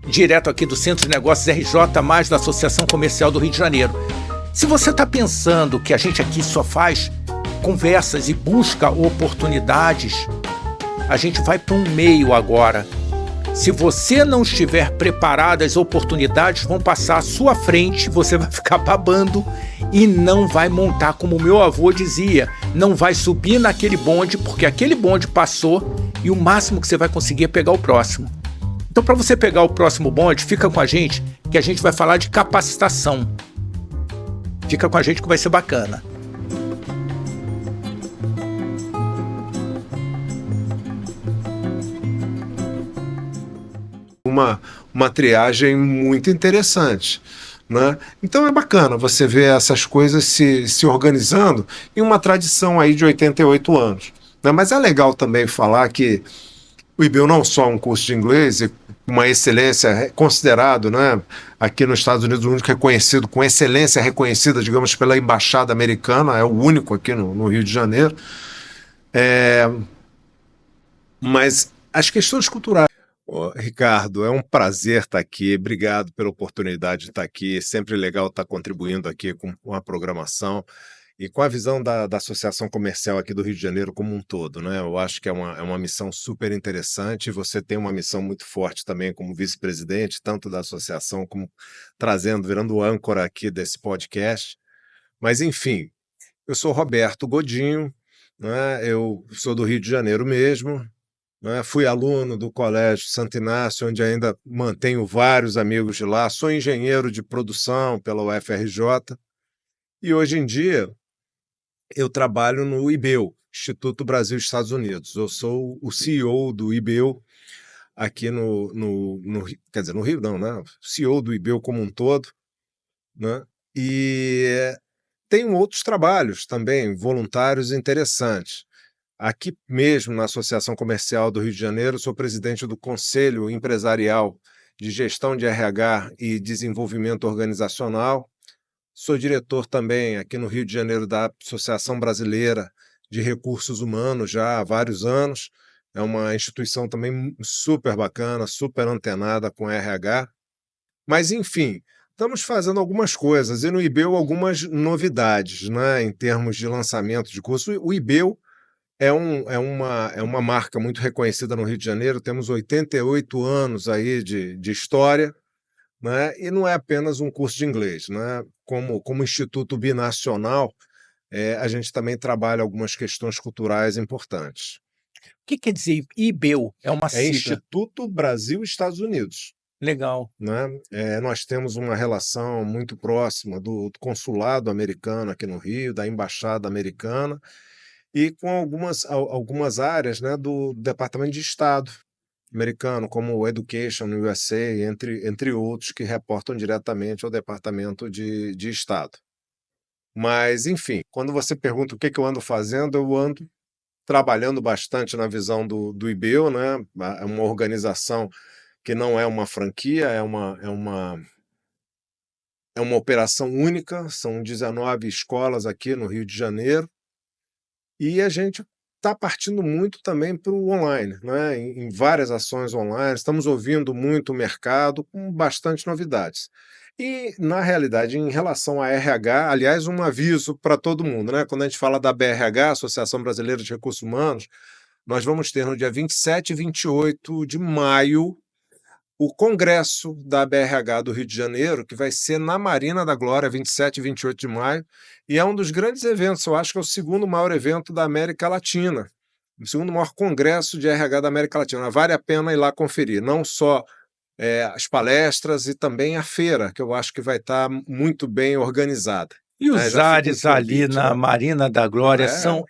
direto aqui do Centro de Negócios RJ+, da Associação Comercial do Rio de Janeiro. Se você está pensando que a gente aqui só faz conversas e busca oportunidades, a gente vai para um meio agora. Se você não estiver preparado, as oportunidades vão passar à sua frente, você vai ficar babando e não vai montar, como o meu avô dizia, não vai subir naquele bonde, porque aquele bonde passou e o máximo que você vai conseguir é pegar o próximo. Então, para você pegar o próximo bonde, fica com a gente, que a gente vai falar de capacitação. Fica com a gente que vai ser bacana. Uma triagem muito interessante, né? Então é bacana você ver essas coisas se organizando em uma tradição aí de 88 anos, né? Mas é legal também falar que o IBEL não só é um curso de inglês, e uma excelência considerado, né, aqui nos Estados Unidos, o único reconhecido, com excelência reconhecida, digamos, pela Embaixada Americana, é o único aqui no Rio de Janeiro, mas as questões culturais. Ô, Ricardo, é um prazer estar aqui. Obrigado pela oportunidade de estar aqui. Sempre legal estar contribuindo aqui com a programação e com a visão da Associação Comercial aqui do Rio de Janeiro como um todo, né? Eu acho que é uma missão super interessante. Você tem uma missão muito forte também como vice-presidente, tanto da associação como virando o âncora aqui desse podcast. Mas, enfim, eu sou Roberto Godinho, né? Eu sou do Rio de Janeiro mesmo. Né? Fui aluno do Colégio Santo Inácio, onde ainda mantenho vários amigos de lá. Sou engenheiro de produção pela UFRJ e hoje em dia eu trabalho no IBEU, Instituto Brasil-Estados Unidos. Eu sou o CEO do IBEU aqui quer dizer, no Rio não, né? CEO do IBEU como um todo, né? E tenho outros trabalhos também, voluntários interessantes. Aqui mesmo, na Associação Comercial do Rio de Janeiro, sou presidente do Conselho Empresarial de Gestão de RH e Desenvolvimento Organizacional. Sou diretor também aqui no Rio de Janeiro da Associação Brasileira de Recursos Humanos já há vários anos. É uma instituição também super bacana, super antenada com RH. Mas, enfim, estamos fazendo algumas coisas e no IBEU algumas novidades, né, em termos de lançamento de curso. O IBEU é uma marca muito reconhecida no Rio de Janeiro, temos 88 anos aí de história, né? E não é apenas um curso de inglês, né? Como Instituto Binacional, a gente também trabalha algumas questões culturais importantes. O que quer dizer IBEU? É uma É sigla. Instituto Brasil-Estados Unidos. Legal. Né? Nós temos uma relação muito próxima do consulado americano aqui no Rio, da embaixada americana, e com algumas áreas, né, do Departamento de Estado americano, como o Education USA, entre outros, que reportam diretamente ao Departamento de Estado. Mas, enfim, quando você pergunta o que eu ando fazendo, eu ando trabalhando bastante na visão do IBEU, né? É uma organização que não é uma franquia, é uma operação única, são 19 escolas aqui no Rio de Janeiro, e a gente está partindo muito também para o online, né? Em várias ações online, estamos ouvindo muito o mercado com bastante novidades. E, na realidade, em relação a RH, aliás, um aviso para todo mundo, né? Quando a gente fala da BRH, Associação Brasileira de Recursos Humanos, nós vamos ter no dia 27 e 28 de maio o congresso da BRH do Rio de Janeiro, que vai ser na Marina da Glória, 27 e 28 de maio, e é um dos grandes eventos, eu acho que é o segundo maior evento da América Latina, o segundo maior congresso de RH da América Latina. Vale a pena ir lá conferir, não só as palestras e também a feira, que eu acho que vai estar muito bem organizada. E os ares ali na né? Marina da Glória são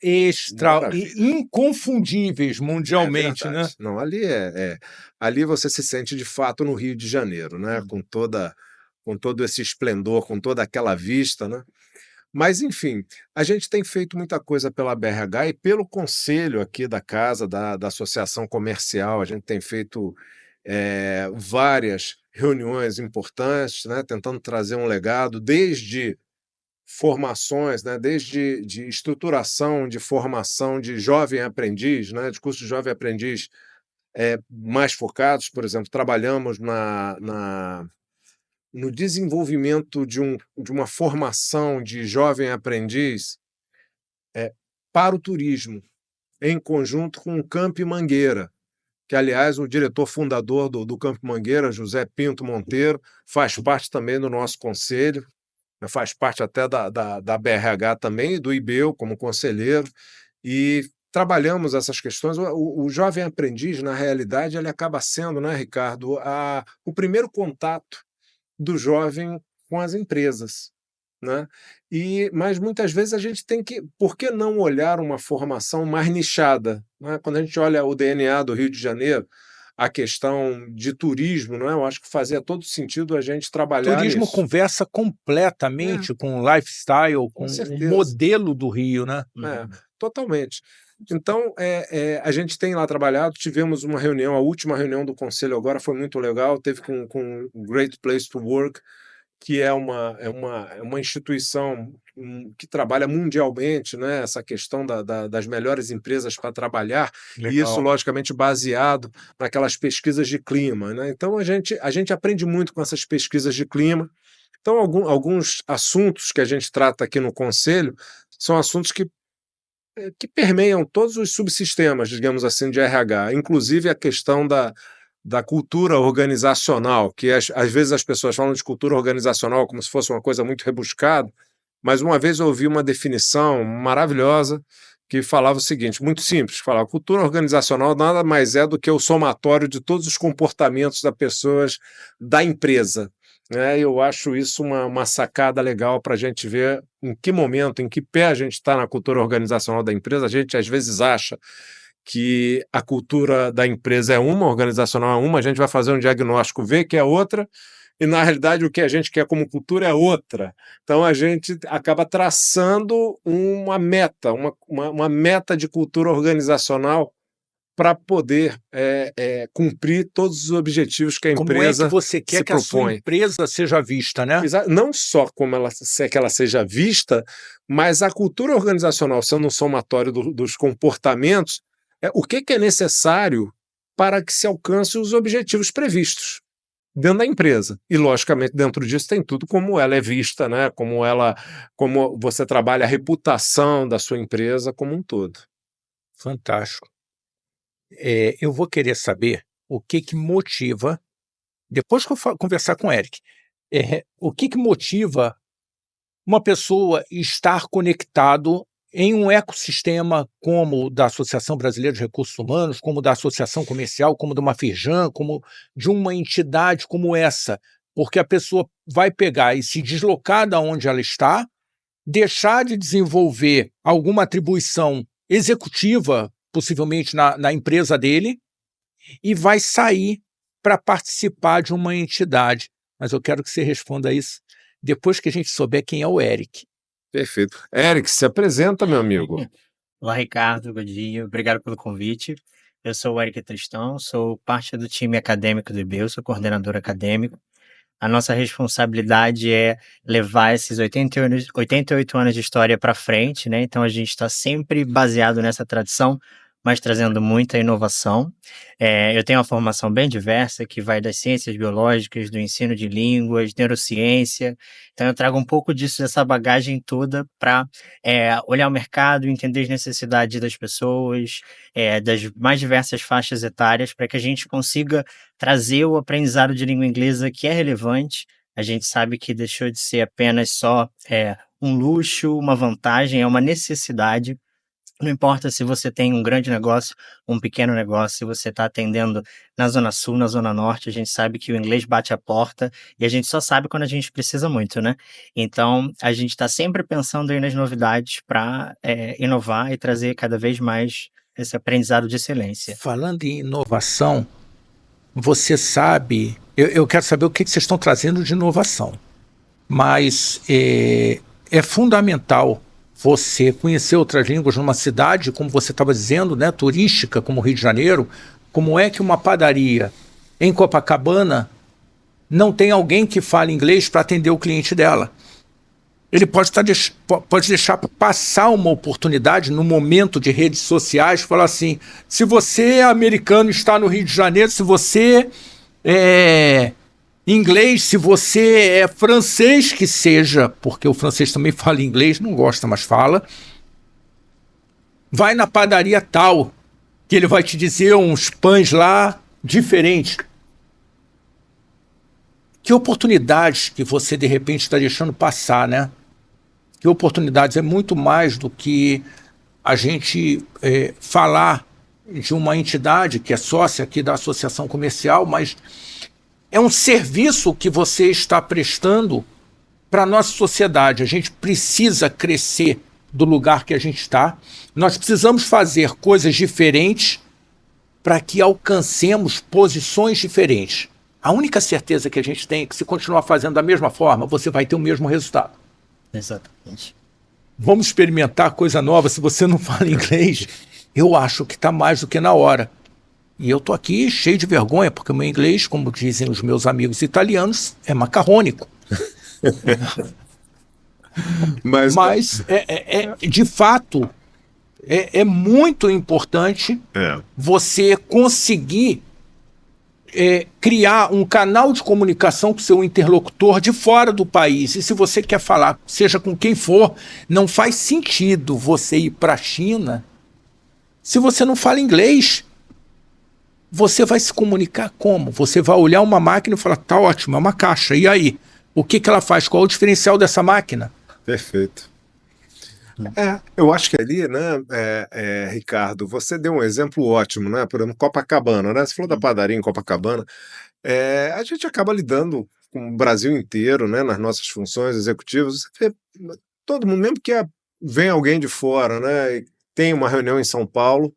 inconfundíveis mundialmente, né? Não, ali você se sente de fato no Rio de Janeiro, né? Com todo esse esplendor, com toda aquela vista, né? Mas, enfim, a gente tem feito muita coisa pela BRH e pelo conselho aqui da casa, da Associação Comercial. A gente tem feito várias reuniões importantes, né? Tentando trazer um legado, desde formações, né, desde de estruturação de formação de jovem aprendiz, né, de curso de jovem aprendiz mais focados. Por exemplo, trabalhamos no desenvolvimento de uma formação de jovem aprendiz para o turismo, em conjunto com o Camp Mangueira, que, aliás, o diretor fundador do Camp Mangueira, José Pinto Monteiro, faz parte também do nosso conselho, faz parte até da BRH também, e do IBEU como conselheiro, e trabalhamos essas questões. O jovem aprendiz, na realidade, ele acaba sendo, né, Ricardo, o primeiro contato do jovem com as empresas, né? Mas muitas vezes a gente tem que... Por que não olhar uma formação mais nichada, né? Quando a gente olha o DNA do Rio de Janeiro, a questão de turismo, né? Eu acho que fazia todo sentido a gente trabalhar Turismo nisso. conversa completamente com o lifestyle, com o certeza. modelo do Rio, né? Totalmente. Então, a gente tem lá trabalhado, tivemos uma reunião, a última reunião do Conselho agora foi muito legal, teve com o Great Place to Work, que é uma instituição que trabalha mundialmente, né, essa questão das melhores empresas para trabalhar, Legal. E isso, logicamente, baseado naquelas pesquisas de clima, né? Então, a gente aprende muito com essas pesquisas de clima. Então, alguns assuntos que a gente trata aqui no Conselho são assuntos que permeiam todos os subsistemas, digamos assim, de RH, inclusive a questão da cultura organizacional, que às vezes as pessoas falam de cultura organizacional como se fosse uma coisa muito rebuscada, mas uma vez eu ouvi uma definição maravilhosa que falava o seguinte, muito simples, falava: cultura organizacional nada mais é do que o somatório de todos os comportamentos das pessoas da empresa. Eu acho isso uma sacada legal para a gente ver em que momento, em que pé a gente está na cultura organizacional da empresa. A gente às vezes acha que a cultura da empresa é uma, organizacional é uma, a gente vai fazer um diagnóstico, ver que é outra, e na realidade o que a gente quer como cultura é outra. Então a gente acaba traçando uma meta, uma meta de cultura organizacional para poder cumprir todos os objetivos que a empresa Como é que você quer se que a sua propõe. empresa seja vista, né? Não só como que ela seja vista, mas a cultura organizacional sendo um somatório dos comportamentos, o que é necessário para que se alcance os objetivos previstos dentro da empresa. E, logicamente, dentro disso tem tudo como ela é vista, né? Como você trabalha a reputação da sua empresa como um todo. Fantástico. Eu vou querer saber o que motiva, depois que eu conversar com o Eric, o que motiva uma pessoa estar conectado em um ecossistema como o da Associação Brasileira de Recursos Humanos, como da Associação Comercial, como de uma Firjan, como de uma entidade como essa, porque a pessoa vai pegar e se deslocar da onde ela está, deixar de desenvolver alguma atribuição executiva, possivelmente na empresa dele, e vai sair para participar de uma entidade. Mas eu quero que você responda isso depois que a gente souber quem é o Eric. Perfeito. Eric, se apresenta, meu amigo. Olá, Ricardo, Godinho, obrigado pelo convite. Eu sou o Eric Tristão, sou parte do time acadêmico do IBEU, sou coordenador acadêmico. A nossa responsabilidade é levar esses 88 anos de história para frente, né? Então a gente está sempre baseado nessa tradição, mas trazendo muita inovação. Eu tenho uma formação bem diversa, que vai das ciências biológicas, do ensino de línguas, neurociência. Então eu trago um pouco disso, dessa bagagem toda, para olhar o mercado, entender as necessidades das pessoas, das mais diversas faixas etárias, para que a gente consiga trazer o aprendizado de língua inglesa que é relevante. A gente sabe que deixou de ser apenas só um luxo, uma vantagem, é uma necessidade. Não importa se você tem um grande negócio, um pequeno negócio, se você está atendendo na Zona Sul, na Zona Norte, a gente sabe que o inglês bate a porta e a gente só sabe quando a gente precisa muito, né? Então, a gente está sempre pensando aí nas novidades para inovar e trazer cada vez mais esse aprendizado de excelência. Falando em inovação, você sabe... Eu quero saber o que vocês estão trazendo de inovação, mas é fundamental você conhecer outras línguas numa cidade, como você estava dizendo, né, turística, como o Rio de Janeiro. Como é que uma padaria em Copacabana não tem alguém que fale inglês para atender o cliente dela? Ele pode deixar passar uma oportunidade no momento de redes sociais, falar assim, se você é americano e está no Rio de Janeiro, se você é inglês, se você é francês, que seja, porque o francês também fala inglês, não gosta, mas fala, vai na padaria tal, que ele vai te dizer uns pães lá diferentes. Que oportunidades que você, de repente, está deixando passar, né? Que oportunidades, é muito mais do que a gente falar de uma entidade que é sócia aqui da associação comercial, mas é um serviço que você está prestando para a nossa sociedade. A gente precisa crescer do lugar que a gente está. Nós precisamos fazer coisas diferentes para que alcancemos posições diferentes. A única certeza que a gente tem é que, se continuar fazendo da mesma forma, você vai ter o mesmo resultado. Exatamente. Vamos experimentar coisa nova. Se você não fala inglês, eu acho que está mais do que na hora. E eu estou aqui cheio de vergonha, porque o meu inglês, como dizem os meus amigos italianos, é macarrônico. Mas de fato, é muito importante você conseguir criar um canal de comunicação com o seu interlocutor de fora do país. E se você quer falar, seja com quem for, não faz sentido você ir para a China se você não fala inglês. Você vai se comunicar como? Você vai olhar uma máquina e falar, tá ótimo, é uma caixa, e aí? O que ela faz? Qual é o diferencial dessa máquina? Perfeito. Eu acho que ali, né, Ricardo, você deu um exemplo ótimo, né? Por exemplo, Copacabana, né? Você falou da padaria em Copacabana. A gente acaba lidando com o Brasil inteiro, né, nas nossas funções executivas. Você vê todo mundo, mesmo que venha alguém de fora, né, e tem uma reunião em São Paulo,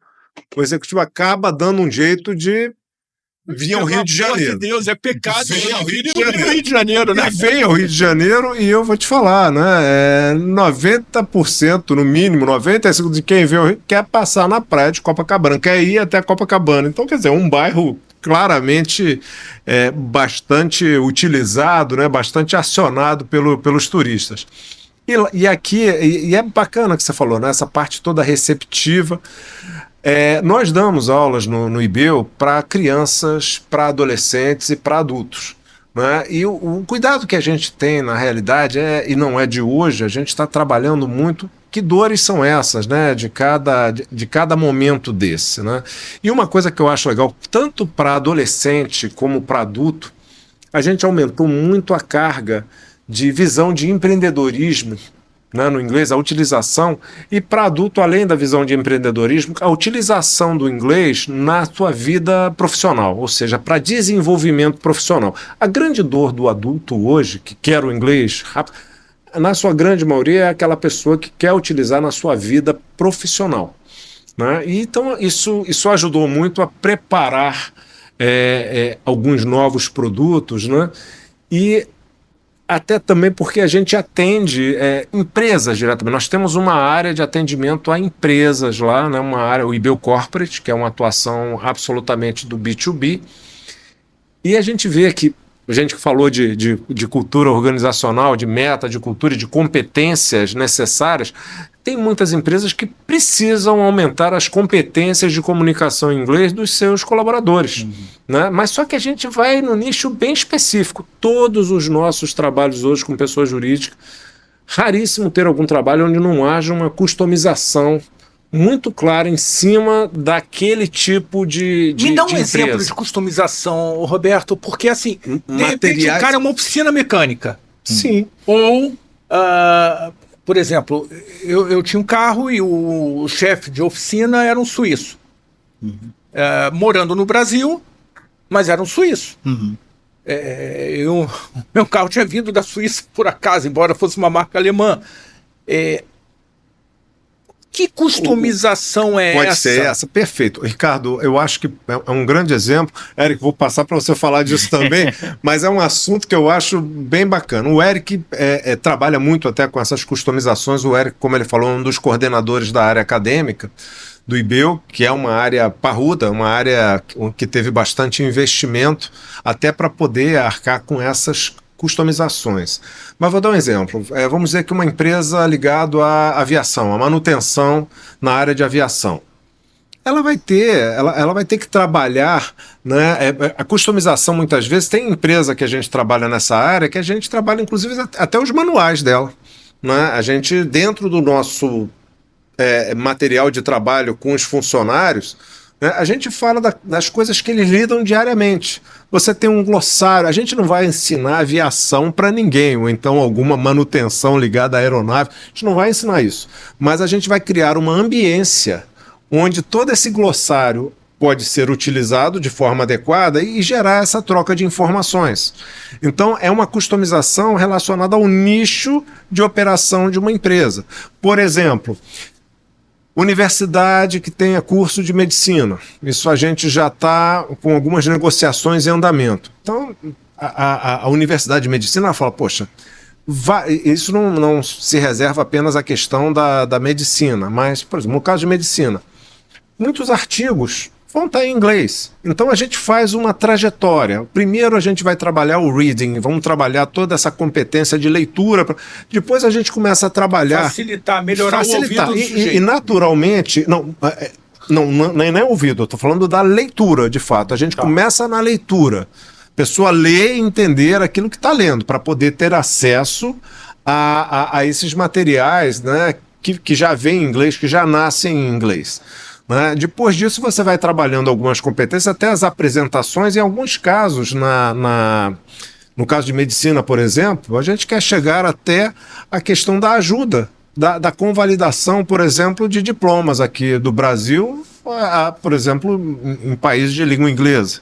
o executivo acaba dando um jeito de vir ao Rio de Janeiro. Pelo amor de Deus, é pecado Venha ao vir ao Rio de Janeiro, né? Vem ao Rio de Janeiro e eu vou te falar, né? 90%, no mínimo, 95% de quem vem ao Rio quer passar na praia de Copacabana, quer ir até Copacabana. Então, quer dizer, um bairro claramente bastante utilizado, né? Bastante acionado pelos turistas. E aqui, é bacana que você falou, né? Essa parte toda receptiva. Nós damos aulas no IBEU para crianças, para adolescentes e para adultos, né? E o cuidado que a gente tem, na realidade, e não é de hoje, a gente está trabalhando muito que dores são essas, né? De cada momento desse, né? E uma coisa que eu acho legal, tanto para adolescente como para adulto, a gente aumentou muito a carga de visão de empreendedorismo, né, no inglês, a utilização, e para adulto, além da visão de empreendedorismo, a utilização do inglês na sua vida profissional, ou seja, para desenvolvimento profissional. A grande dor do adulto hoje, que quer o inglês rápido, na sua grande maioria é aquela pessoa que quer utilizar na sua vida profissional, né? E então isso ajudou muito a preparar alguns novos produtos, né? E até também porque a gente atende empresas diretamente. Nós temos uma área de atendimento a empresas lá, né? Uma área, o IBEU Corporate, que é uma atuação absolutamente do B2B. E a gente vê que a gente falou de cultura organizacional, de meta, de cultura e de competências necessárias. Tem muitas empresas que precisam aumentar as competências de comunicação em inglês dos seus colaboradores, né? Mas só que a gente vai no nicho bem específico. Todos os nossos trabalhos hoje com pessoa jurídica, raríssimo ter algum trabalho onde não haja uma customização muito clara em cima daquele tipo de Me dá um de exemplo empresa. de customização, Roberto, porque assim, de repente Materiais- o cara é uma oficina mecânica. Sim. Ou, por exemplo, eu tinha um carro e o chefe de oficina era um suíço. Morando no Brasil, mas era um suíço. Meu carro tinha vindo da Suíça por acaso, embora fosse uma marca alemã. Que customização é Pode essa? ser essa, perfeito. Ricardo, eu acho que é um grande exemplo. Éric, vou passar para você falar disso também, mas é um assunto que eu acho bem bacana. O Éric trabalha muito até com essas customizações. O Éric, como ele falou, é um dos coordenadores da área acadêmica do IBEU, que é uma área parruda, uma área que teve bastante investimento, até para poder arcar com essas customizações. Mas vou dar um exemplo. Vamos dizer que uma empresa ligada à aviação, à manutenção na área de aviação. Ela vai ter que trabalhar, né? A customização, muitas vezes, tem empresa que a gente trabalha nessa área, que a gente trabalha, inclusive, até os manuais dela. Né? A gente, dentro do nosso material de trabalho com os funcionários, né, a gente fala das coisas que eles lidam diariamente. Você tem um glossário, a gente não vai ensinar aviação para ninguém, ou então alguma manutenção ligada à aeronave, a gente não vai ensinar isso. Mas a gente vai criar uma ambiência onde todo esse glossário pode ser utilizado de forma adequada e gerar essa troca de informações. Então, é uma customização relacionada ao nicho de operação de uma empresa. Por exemplo, universidade que tenha curso de medicina. Isso a gente já está com algumas negociações em andamento. Então, a Universidade de Medicina fala, poxa, isso não se reserva apenas à questão da medicina, mas, por exemplo, no caso de medicina, muitos artigos vão estar em inglês. Então a gente faz uma trajetória. Primeiro a gente vai trabalhar o reading, vamos trabalhar toda essa competência de leitura. Depois a gente começa a trabalhar... melhorar o ouvido do sujeito. E naturalmente... Nem é ouvido, eu estou falando da leitura, de fato. A gente começa na leitura. A pessoa lê e entender aquilo que está lendo, para poder ter acesso a esses materiais, né, que já vêm em inglês, que já nascem em inglês. Né? Depois disso você vai trabalhando algumas competências, até as apresentações, em alguns casos, no caso de medicina, por exemplo, a gente quer chegar até a questão da ajuda, da convalidação, por exemplo, de diplomas aqui do Brasil, por exemplo, em países de língua inglesa,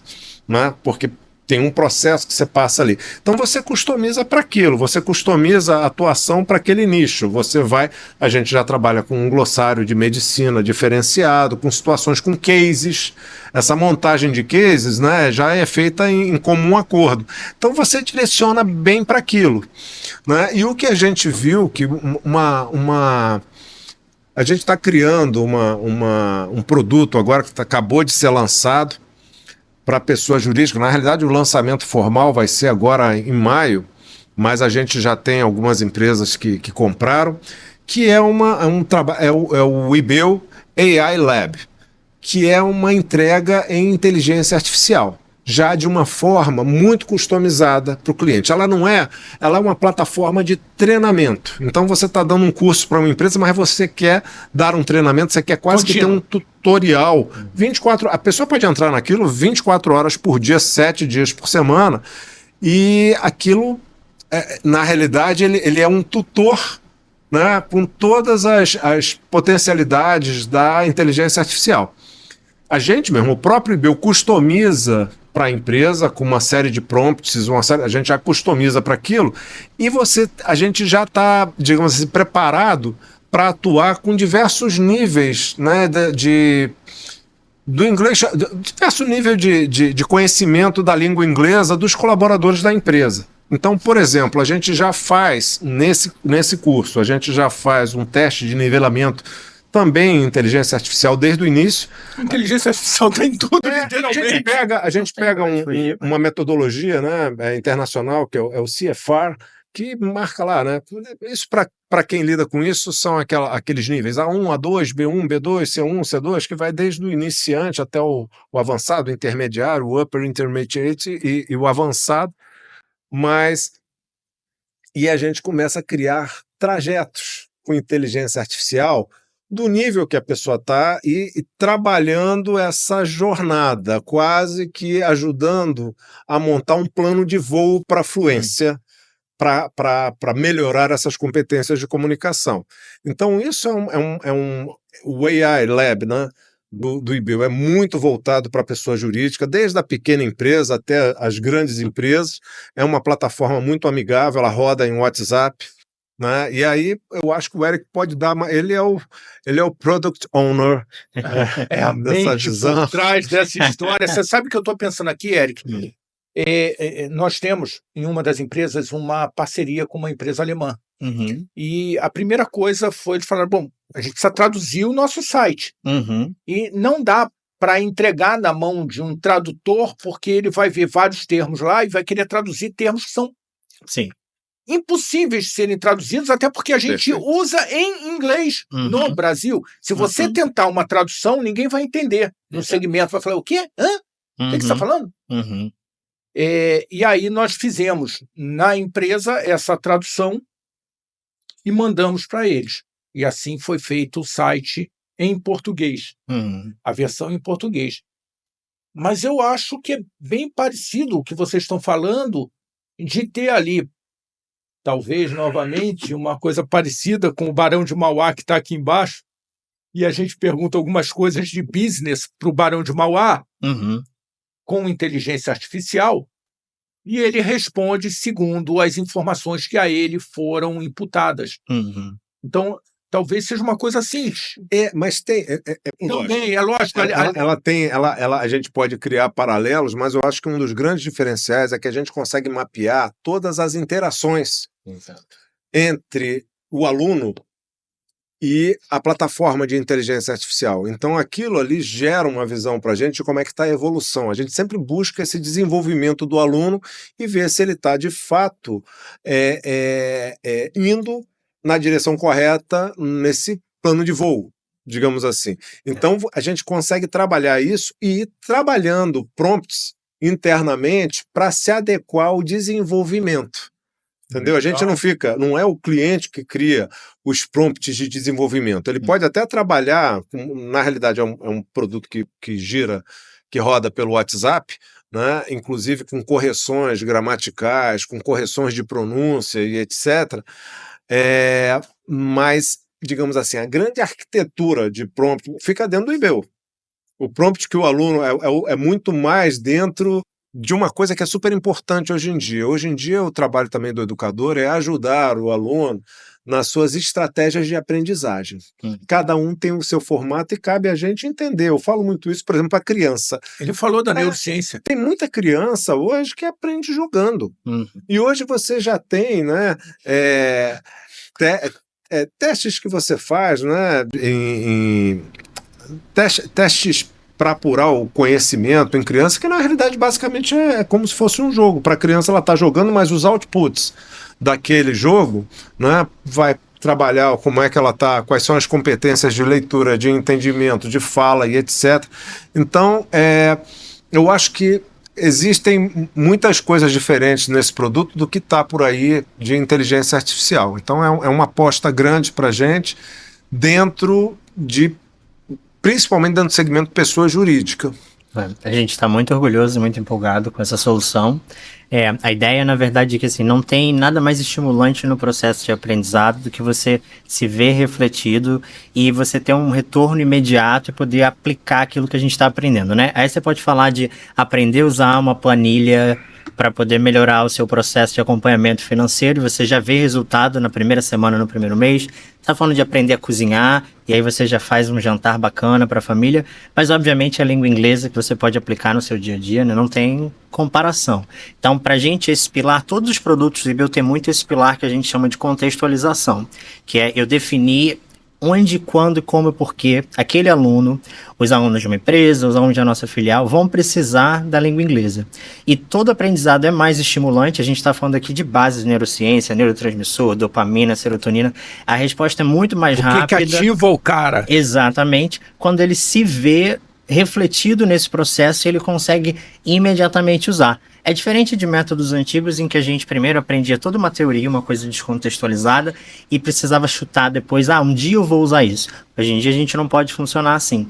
né? Porque tem um processo que você passa ali. Então você customiza para aquilo, você customiza a atuação para aquele nicho. A gente já trabalha com um glossário de medicina diferenciado, com situações, com cases. Essa montagem de cases, né, já é feita em comum acordo. Então você direciona bem para aquilo. Né? E o que a gente viu, que a gente está criando um produto agora que acabou de ser lançado, para pessoa jurídica. Na realidade, o lançamento formal vai ser agora em maio, mas a gente já tem algumas empresas que compraram, que é o IBEL AI Lab, que é uma entrega em inteligência artificial, já de uma forma muito customizada para o cliente. Ela é uma plataforma de treinamento. Então você está dando um curso para uma empresa, mas você quer dar um treinamento, você quer quase que ter um tutorial. A pessoa pode entrar naquilo 24 horas por dia, 7 dias por semana, e aquilo, na realidade, ele é um tutor, né, com todas as potencialidades da inteligência artificial. A gente mesmo, o próprio IBEL customiza para a empresa com uma série de prompts, a gente já customiza para aquilo, e a gente já está, digamos assim, preparado para atuar com diversos níveis, né, do inglês, diverso nível de conhecimento da língua inglesa dos colaboradores da empresa. Então, por exemplo, a gente já faz, nesse curso, a gente já faz um teste de nivelamento também em inteligência artificial desde o início. Inteligência artificial está em tudo, literalmente. A gente pega uma metodologia, né, internacional, que é o CFR, que marca lá, né? Isso, para quem lida com isso, são aqueles níveis A1, A2, B1, B2, C1, C2, que vai desde o iniciante até o avançado, o intermediário, o upper intermediate e o avançado. E a gente começa a criar trajetos com inteligência artificial do nível que a pessoa está e trabalhando essa jornada, quase que ajudando a montar um plano de voo para fluência, para melhorar essas competências de comunicação. Então, isso o AI Lab, né, do IBEL é muito voltado para a pessoa jurídica, desde a pequena empresa até as grandes empresas. É uma plataforma muito amigável, ela roda em WhatsApp. Né? E aí eu acho que o Eric pode dar ele é o product owner, é a mente por trás dessa história. Você sabe o que eu estou pensando aqui, Eric? Nós temos em uma das empresas uma parceria com uma empresa alemã. E a primeira coisa foi eles falaram, bom, a gente precisa traduzir o nosso site. E não dá para entregar na mão de um tradutor, porque ele vai ver vários termos lá e vai querer traduzir termos que são Sim. Impossíveis de serem traduzidos, até porque a gente Perfeito. usa em inglês no Brasil. Se você Uhum. tentar uma tradução, ninguém vai entender. No segmento vai falar, o quê? Hã? O que você está falando? Uhum. E aí nós fizemos na empresa essa tradução e mandamos para eles. E assim foi feito o site em português, Uhum. a versão em português. Mas eu acho que é bem parecido o que vocês estão falando de ter ali, talvez novamente, uma coisa parecida com o Barão de Mauá que está aqui embaixo, e a gente pergunta algumas coisas de business para o Barão de Mauá Uhum. com inteligência artificial, e ele responde segundo as informações que a ele foram imputadas. Uhum. Então, talvez seja uma coisa assim. Mas tem. Também, é lógico. A gente pode criar paralelos, mas eu acho que um dos grandes diferenciais é que a gente consegue mapear todas as interações Exato. entre o aluno e a plataforma de inteligência artificial. Então, aquilo ali gera uma visão para a gente de como é que está a evolução. A gente sempre busca esse desenvolvimento do aluno e ver se ele está, de fato, indo na direção correta nesse plano de voo, digamos assim. Então, a gente consegue trabalhar isso e ir trabalhando prompts internamente para se adequar ao desenvolvimento. Entendeu? A gente não é o cliente que cria os prompts de desenvolvimento. Ele pode até trabalhar, na realidade é um produto que gira, que roda pelo WhatsApp, né? Inclusive com correções gramaticais, com correções de pronúncia e etc. Mas, digamos assim, a grande arquitetura de prompt fica dentro do IBEL. O prompt que o aluno é muito mais dentro de uma coisa que é super importante hoje em dia. Hoje em dia, o trabalho também do educador é ajudar o aluno nas suas estratégias de aprendizagem. Cada um tem o seu formato e cabe a gente entender. Eu falo muito isso, por exemplo, para a criança. Ele falou da neurociência. Tem muita criança hoje que aprende jogando. E hoje você já tem, né, testes que você faz, né, testes para apurar o conhecimento em criança, que na realidade basicamente é como se fosse um jogo. Para a criança ela está jogando, mas os outputs daquele jogo, né, vai trabalhar como é que ela está, quais são as competências de leitura, de entendimento, de fala e etc. Então, eu acho que existem muitas coisas diferentes nesse produto do que está por aí de inteligência artificial. Então, é uma aposta grande para a gente principalmente dentro do segmento pessoa jurídica. A gente está muito orgulhoso e muito empolgado com essa solução. A ideia, na verdade, é que assim, não tem nada mais estimulante no processo de aprendizado do que você se ver refletido e você ter um retorno imediato e poder aplicar aquilo que a gente está aprendendo, né? Aí você pode falar de aprender a usar uma planilha para poder melhorar o seu processo de acompanhamento financeiro, e você já vê resultado na primeira semana, no primeiro mês. Está falando de aprender a cozinhar, e aí você já faz um jantar bacana para a família, mas obviamente a língua inglesa que você pode aplicar no seu dia a dia, né, não tem comparação. Então, para a gente, esse pilar, todos os produtos do IBEL tem muito esse pilar que a gente chama de contextualização, que é eu definir onde, quando, como e porquê aquele aluno, os alunos de uma empresa, os alunos da nossa filial, vão precisar da língua inglesa. E todo aprendizado é mais estimulante. A gente está falando aqui de bases de neurociência, neurotransmissor, dopamina, serotonina. A resposta é muito mais rápida. O que ativa o cara? Exatamente. Quando ele se vê refletido nesse processo, ele consegue imediatamente usar. É diferente de métodos antigos em que a gente primeiro aprendia toda uma teoria, uma coisa descontextualizada, e precisava chutar depois, um dia eu vou usar isso. Hoje em dia a gente não pode funcionar assim.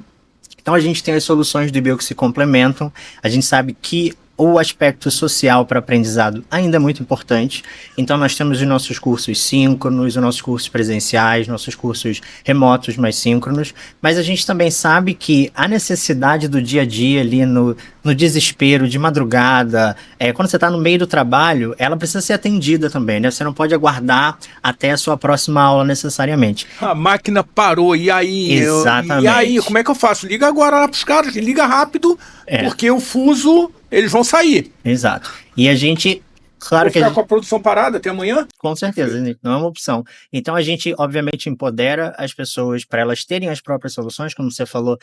Então a gente tem as soluções do IBEL que se complementam, a gente sabe que o aspecto social para aprendizado ainda é muito importante. Então nós temos os nossos cursos síncronos, os nossos cursos presenciais, nossos cursos remotos mais síncronos, mas a gente também sabe que a necessidade do dia a dia ali no desespero, de madrugada, quando você está no meio do trabalho, ela precisa ser atendida também, né? Você não pode aguardar até a sua próxima aula necessariamente. A máquina parou, e aí? Exatamente. E aí, como é que eu faço? Liga agora lá para os caras, liga rápido, porque o fuso, eles vão sair. Exato. E a gente Claro Vou que a ficar gente, com a produção parada até amanhã? com certeza, não é uma opção. Então a gente, obviamente, empodera as pessoas para elas terem as próprias soluções, como você falou,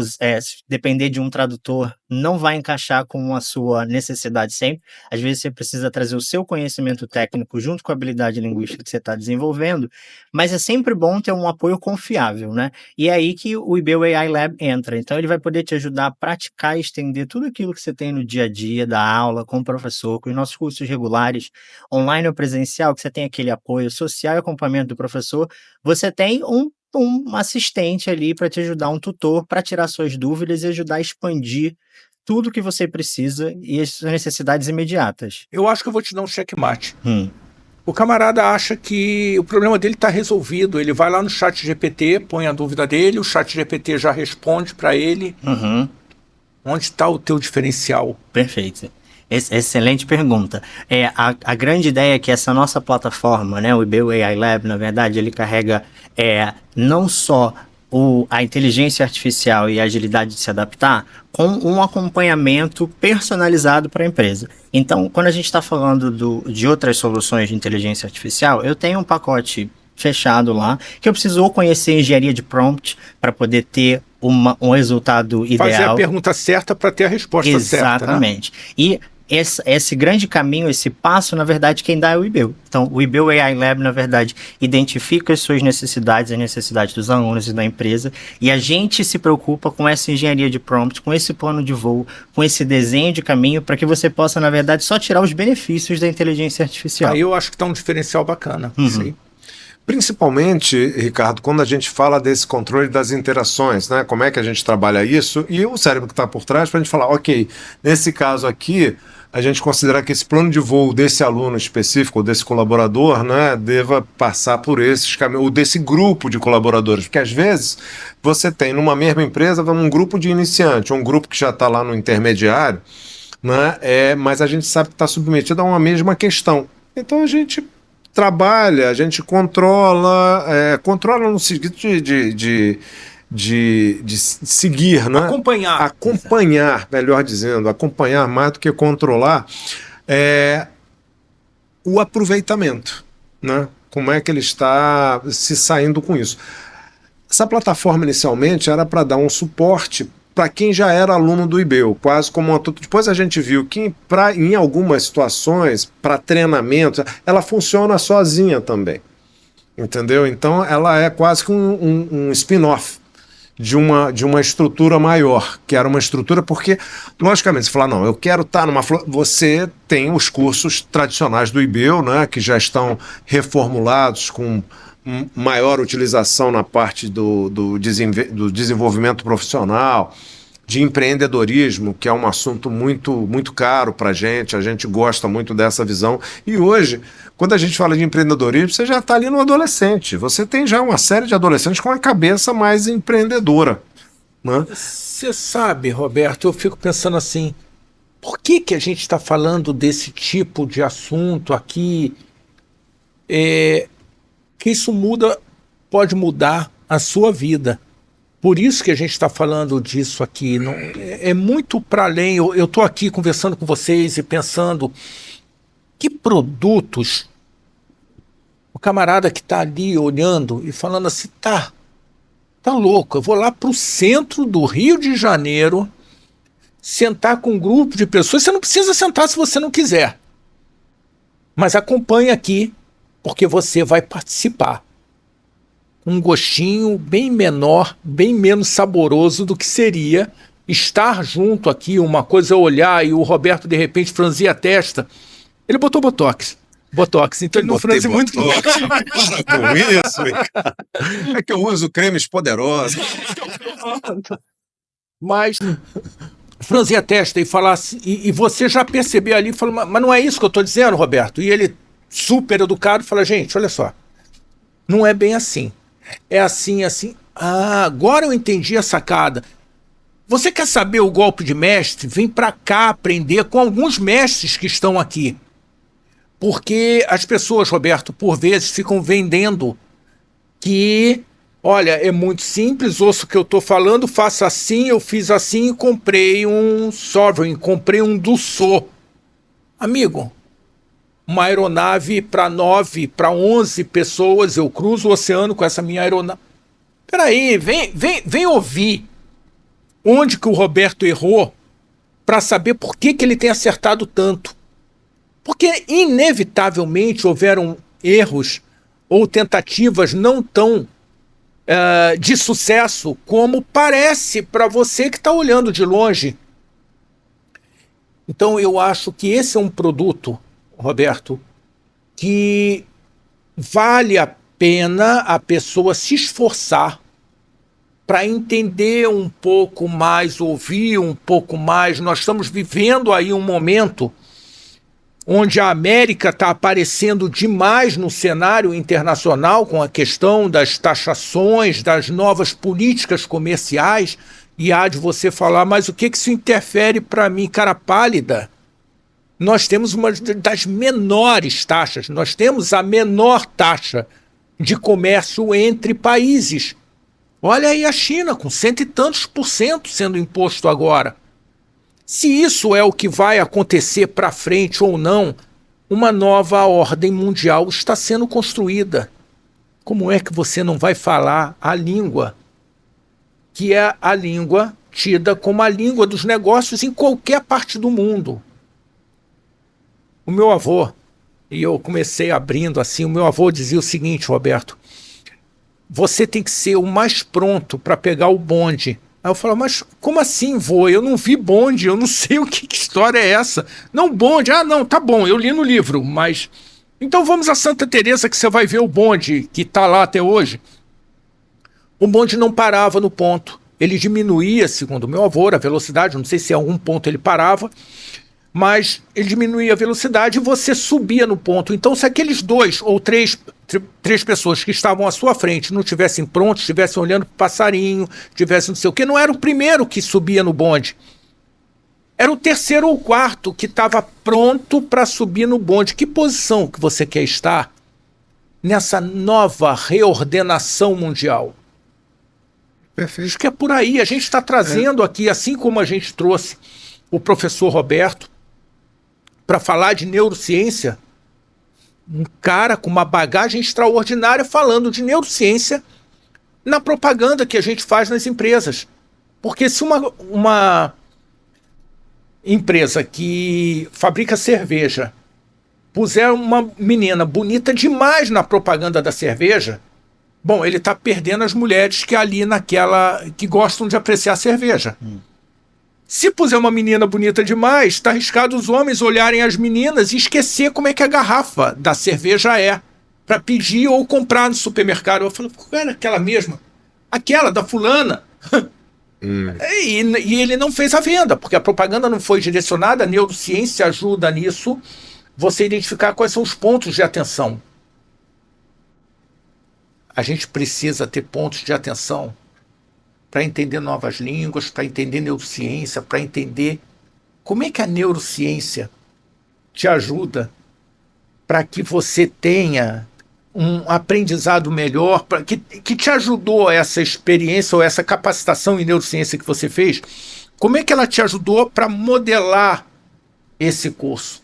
se depender de um tradutor não vai encaixar com a sua necessidade sempre. Às vezes você precisa trazer o seu conhecimento técnico junto com a habilidade linguística que você está desenvolvendo, mas é sempre bom ter um apoio confiável, né? E é aí que o IBEL AI Lab entra. Então ele vai poder te ajudar a praticar e estender tudo aquilo que você tem no dia a dia da aula com o professor, com os nossos cursos regulares, online ou presencial, que você tem aquele apoio social e acompanhamento do professor, você tem um assistente ali para te ajudar, um tutor para tirar suas dúvidas e ajudar a expandir tudo que você precisa e as suas necessidades imediatas. Eu acho que eu vou te dar um checkmate. Hum. O camarada acha que o problema dele está resolvido. Ele vai lá no chat GPT, põe a dúvida dele, o chat GPT já responde para ele. Uhum. Onde está o teu diferencial? Perfeito. Excelente pergunta. A grande ideia é que essa nossa plataforma, né, o IBEL AI Lab, na verdade, ele carrega não só a inteligência artificial e a agilidade de se adaptar, com um acompanhamento personalizado para a empresa. Então, quando a gente está falando de outras soluções de inteligência artificial, eu tenho um pacote fechado lá, que eu preciso conhecer engenharia de prompt para poder ter um resultado ideal. Fazer a pergunta certa para ter a resposta certa. Exatamente. Né? E esse grande caminho, esse passo, na verdade, quem dá é o IBEL. Então, o IBEL AI Lab, na verdade, identifica as suas necessidades, as necessidades dos alunos e da empresa, e a gente se preocupa com essa engenharia de prompt, com esse plano de voo, com esse desenho de caminho, para que você possa, na verdade, só tirar os benefícios da inteligência artificial. Aí eu acho que está um diferencial bacana. Sim. Principalmente, Ricardo, quando a gente fala desse controle das interações, né? Como é que a gente trabalha isso e o cérebro que está por trás para a gente falar, ok, nesse caso aqui, a gente considerar que esse plano de voo desse aluno específico, ou desse colaborador, né, deva passar por esses caminhos, ou desse grupo de colaboradores, porque às vezes você tem numa mesma empresa um grupo de iniciante, um grupo que já está lá no intermediário, né, mas a gente sabe que está submetido a uma mesma questão. Então a gente trabalha, a gente controla no sentido de seguir, né? Acompanhar, melhor dizendo, acompanhar mais do que controlar o aproveitamento, né? Como é que ele está se saindo com isso. Essa plataforma inicialmente era para dar um suporte para quem já era aluno do IBEL, quase como uma tutor. Depois a gente viu que em algumas situações, para treinamento, ela funciona sozinha também. Entendeu? Então ela é quase que um spin-off de uma estrutura maior, que era uma estrutura porque, logicamente, você fala, não, eu quero estar numa... Você tem os cursos tradicionais do IBEL, né, que já estão reformulados com maior utilização na parte do desenvolvimento profissional, de empreendedorismo, que é um assunto muito, muito caro para a gente gosta muito dessa visão. E hoje, quando a gente fala de empreendedorismo, você já está ali no adolescente, você tem já uma série de adolescentes com a cabeça mais empreendedora. Né? Você sabe, Roberto, eu fico pensando assim, por que a gente está falando desse tipo de assunto aqui? Que isso pode mudar a sua vida. Por isso que a gente está falando disso aqui. Não, é muito para além. Eu estou aqui conversando com vocês e pensando que produtos o camarada que está ali olhando e falando assim, tá louco, eu vou lá para o centro do Rio de Janeiro sentar com um grupo de pessoas. Você não precisa sentar se você não quiser. Mas acompanhe aqui, porque você vai participar. Um gostinho bem menor, bem menos saboroso do que seria estar junto aqui, uma coisa é olhar e o Roberto de repente franzia a testa. Ele botou Botox, então ele não franze muito. Para com isso, Ricardo. É que eu uso cremes poderosos. Mas franzia a testa e falar assim, e você já percebeu ali, falou, mas não é isso que eu estou dizendo, Roberto? E ele, super educado, fala, gente, olha só, não é bem assim. É assim, assim. Ah, agora eu entendi a sacada. Você quer saber o golpe de mestre? Vem para cá aprender com alguns mestres que estão aqui. Porque as pessoas, Roberto, por vezes ficam vendendo que, olha, é muito simples, ouça o que eu estou falando, faça assim, eu fiz assim e comprei um Sovereign, comprei um Dassault. Amigo, uma aeronave para 9, para 11 pessoas, eu cruzo o oceano com essa minha aeronave. Peraí, vem ouvir onde que o Roberto errou para saber por que ele tem acertado tanto. Porque inevitavelmente houveram erros ou tentativas não tão de sucesso como parece para você que está olhando de longe. Então eu acho que esse é um produto, Roberto, que vale a pena a pessoa se esforçar para entender um pouco mais, ouvir um pouco mais. Nós estamos vivendo aí um momento onde a América está aparecendo demais no cenário internacional com a questão das taxações, das novas políticas comerciais, e há de você falar, mas o que isso interfere para mim, cara pálida? Nós temos uma das menores taxas, nós temos a menor taxa de comércio entre países. Olha aí a China, com 100 e tantos % sendo imposto agora. Se isso é o que vai acontecer para frente ou não, uma nova ordem mundial está sendo construída. Como é que você não vai falar a língua, que é a língua tida como a língua dos negócios em qualquer parte do mundo? O meu avô, e eu comecei abrindo assim, o meu avô dizia o seguinte, Roberto, você tem que ser o mais pronto para pegar o bonde. Aí eu falo, mas como assim, vô? Eu não vi bonde, eu não sei que história é essa. Não, bonde, não, tá bom, eu li no livro, mas... Então vamos a Santa Teresa que você vai ver o bonde que está lá até hoje. O bonde não parava no ponto. Ele diminuía, segundo o meu avô, a velocidade, não sei se em algum ponto ele parava, mas ele diminuía a velocidade e você subia no ponto. Então se aqueles 2 ou 3 pessoas que estavam à sua frente não estivessem prontos, estivessem olhando para o passarinho, estivessem não sei o quê, não era o primeiro que subia no bonde. Era o terceiro ou quarto que estava pronto para subir no bonde. Que posição que você quer estar nessa nova reordenação mundial? Perfeito. Acho que é por aí. A gente está trazendo aqui, assim como a gente trouxe o professor Roberto para falar de neurociência, um cara com uma bagagem extraordinária falando de neurociência na propaganda que a gente faz nas empresas. Porque se uma empresa que fabrica cerveja puser uma menina bonita demais na propaganda da cerveja, bom, ele está perdendo as mulheres que ali naquela que gostam de apreciar cerveja. Se puser uma menina bonita demais, está arriscado os homens olharem as meninas e esquecer como é que a garrafa da cerveja é, para pedir ou comprar no supermercado. Eu falo, qual era aquela mesma? Aquela da fulana. E ele não fez a venda, porque a propaganda não foi direcionada. A neurociência ajuda nisso, você identificar quais são os pontos de atenção. A gente precisa ter pontos de atenção para entender novas línguas, para entender neurociência, para entender como é que a neurociência te ajuda para que você tenha um aprendizado melhor, que te ajudou essa experiência ou essa capacitação em neurociência que você fez, como é que ela te ajudou para modelar esse curso?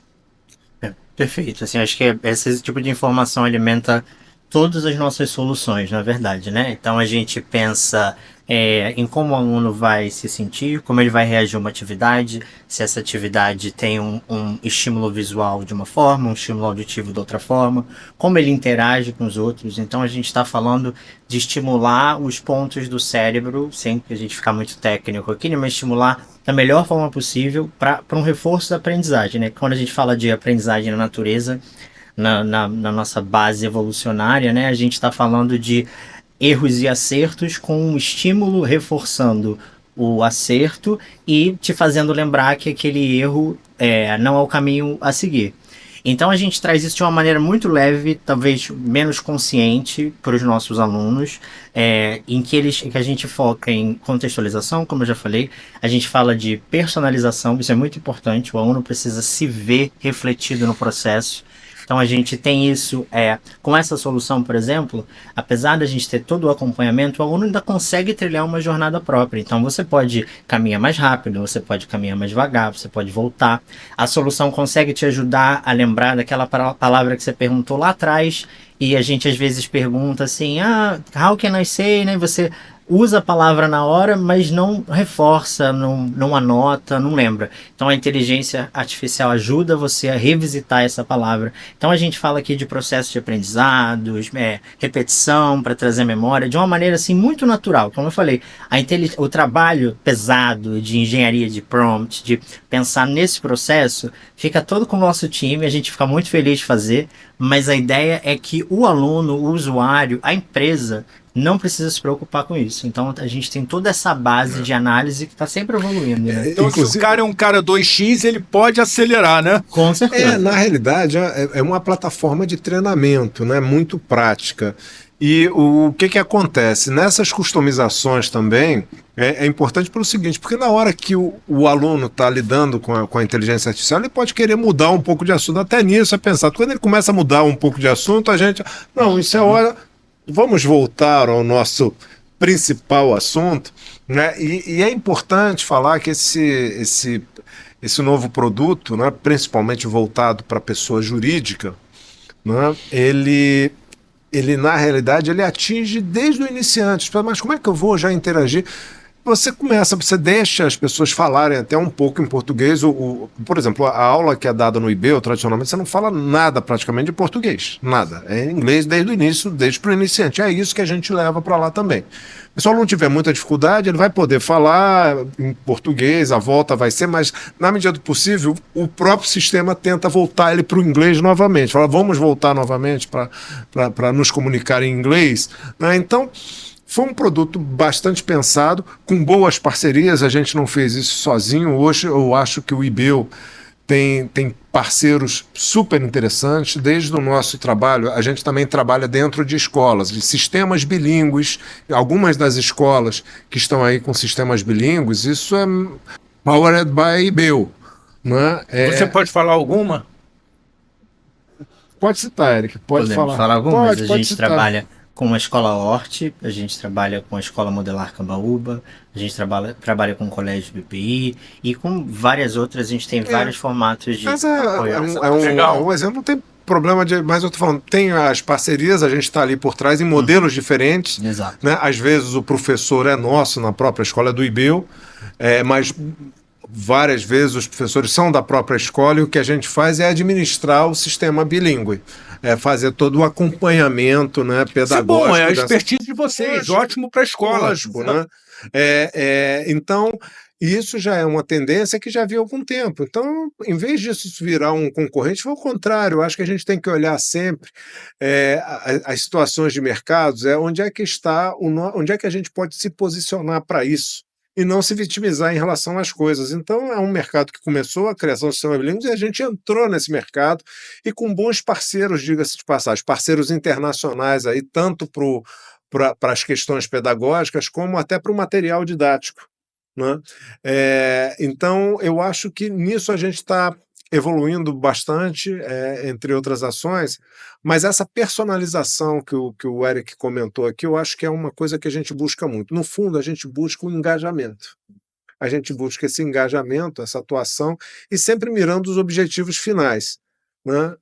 Perfeito, assim, acho que esse tipo de informação alimenta todas as nossas soluções, na verdade, né? Então a gente pensa em como o aluno vai se sentir, como ele vai reagir a uma atividade, se essa atividade tem um estímulo visual de uma forma, um estímulo auditivo de outra forma, como ele interage com os outros. Então a gente está falando de estimular os pontos do cérebro, sem que a gente ficar muito técnico aqui, mas estimular da melhor forma possível para um reforço da aprendizagem, né? Quando a gente fala de aprendizagem na natureza, na nossa base evolucionária, né, a gente está falando de erros e acertos com um estímulo reforçando o acerto e te fazendo lembrar que aquele erro não é o caminho a seguir. Então a gente traz isso de uma maneira muito leve, talvez menos consciente para os nossos alunos, em que a gente foca em contextualização, como eu já falei, a gente fala de personalização, isso é muito importante, o aluno precisa se ver refletido no processo. Então a gente tem isso, com essa solução, por exemplo, apesar da gente ter todo o acompanhamento, o aluno ainda consegue trilhar uma jornada própria. Então você pode caminhar mais rápido, você pode caminhar mais devagar, você pode voltar. A solução consegue te ajudar a lembrar daquela palavra que você perguntou lá atrás, e a gente às vezes pergunta assim, how can I say, né? Você usa a palavra na hora, mas não reforça, não anota, não lembra. Então a inteligência artificial ajuda você a revisitar essa palavra. Então a gente fala aqui de processo de aprendizados, repetição para trazer memória, de uma maneira assim muito natural. Como eu falei, o trabalho pesado de engenharia de prompt, de pensar nesse processo, fica todo com o nosso time, a gente fica muito feliz de fazer, mas a ideia é que o aluno, o usuário, a empresa não precisa se preocupar com isso. Então a gente tem toda essa base de análise que está sempre evoluindo, né? Então, se o cara é um cara 2x, ele pode acelerar, né? Com certeza. Na realidade, é uma plataforma de treinamento, né? Muito prática. E o que acontece? Nessas customizações também, é importante pelo seguinte, porque na hora que o aluno está lidando com a inteligência artificial, ele pode querer mudar um pouco de assunto. Até nisso é pensado. Quando ele começa a mudar um pouco de assunto, a gente... Não, isso é hora... Vamos voltar ao nosso principal assunto, né? E é importante falar que esse novo produto, né, principalmente voltado para a pessoa jurídica, né, ele na realidade ele atinge desde o iniciante. Mas como é que eu vou já interagir? Você deixa as pessoas falarem até um pouco em português. Por exemplo, a aula que é dada no IBEL, tradicionalmente, você não fala nada praticamente de português. Nada. É em inglês desde o início, desde para o iniciante. É isso que a gente leva para lá também. Se o aluno tiver muita dificuldade, ele vai poder falar em português, a volta vai ser, mas na medida do possível, o próprio sistema tenta voltar ele para o inglês novamente. Fala, vamos voltar novamente para nos comunicar em inglês, né? Então, foi um produto bastante pensado, com boas parcerias. A gente não fez isso sozinho. Hoje eu acho que o IBEL tem parceiros super interessantes. Desde o nosso trabalho, a gente também trabalha dentro de escolas, de sistemas bilíngues. Algumas das escolas que estão aí com sistemas bilíngues, isso é powered by IBEL. Né? Você pode falar alguma? Pode citar, Eric. Pode falar algumas. A gente trabalha com a escola Hort, a gente trabalha com a escola Modelar Cambaúba, a gente trabalha com o Colégio BPI e com várias outras. A gente tem vários formatos de apoio. Um exemplo, não tem problema mas eu tô falando, tem as parcerias, a gente está ali por trás em modelos diferentes. Exato. Né? Às vezes o professor é nosso na própria escola do IBEL, mas várias vezes os professores são da própria escola e o que a gente faz é administrar o sistema bilíngue. Fazer todo o acompanhamento, né, pedagógico. Isso é bom, é a expertise de vocês, ótimo para a escola. Lógico, né? Então, isso já é uma tendência que já havia há algum tempo. Então, em vez disso virar um concorrente, foi o contrário. Eu acho que a gente tem que olhar sempre as situações de mercados, onde é que está, onde é que a gente pode se posicionar para isso. E não se vitimizar em relação às coisas. Então, é um mercado que começou a criação do sistema bilíngue e a gente entrou nesse mercado e com bons parceiros, diga-se de passagem, parceiros internacionais aí, tanto para as questões pedagógicas como até para o material didático. Né? Então, eu acho que nisso a gente está evoluindo bastante, entre outras ações, mas essa personalização que o Eric comentou aqui, eu acho que é uma coisa que a gente busca muito. No fundo, a gente busca o engajamento. A gente busca esse engajamento, essa atuação, e sempre mirando os objetivos finais. Né?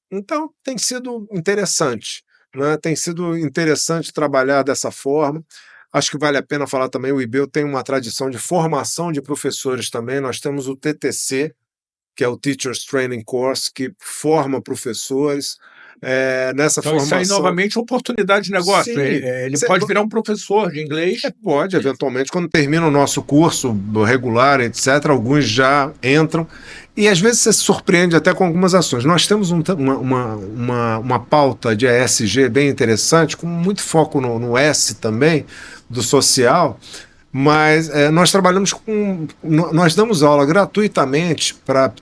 Então, tem sido interessante. Né? Tem sido interessante trabalhar dessa forma. Acho que vale a pena falar também, o IBEL tem uma tradição de formação de professores também. Nós temos o TTC, que é o Teachers Training Course, que forma professores. Nessa então, formação... isso aí, novamente, oportunidade de negócio. Sim. Ele pode virar um professor de inglês? Pode, eventualmente. Quando termina o nosso curso regular, etc., alguns já entram. E, às vezes, você se surpreende até com algumas ações. Nós temos uma pauta de ESG bem interessante, com muito foco no S também, do social. Mas nós trabalhamos nós damos aula gratuitamente para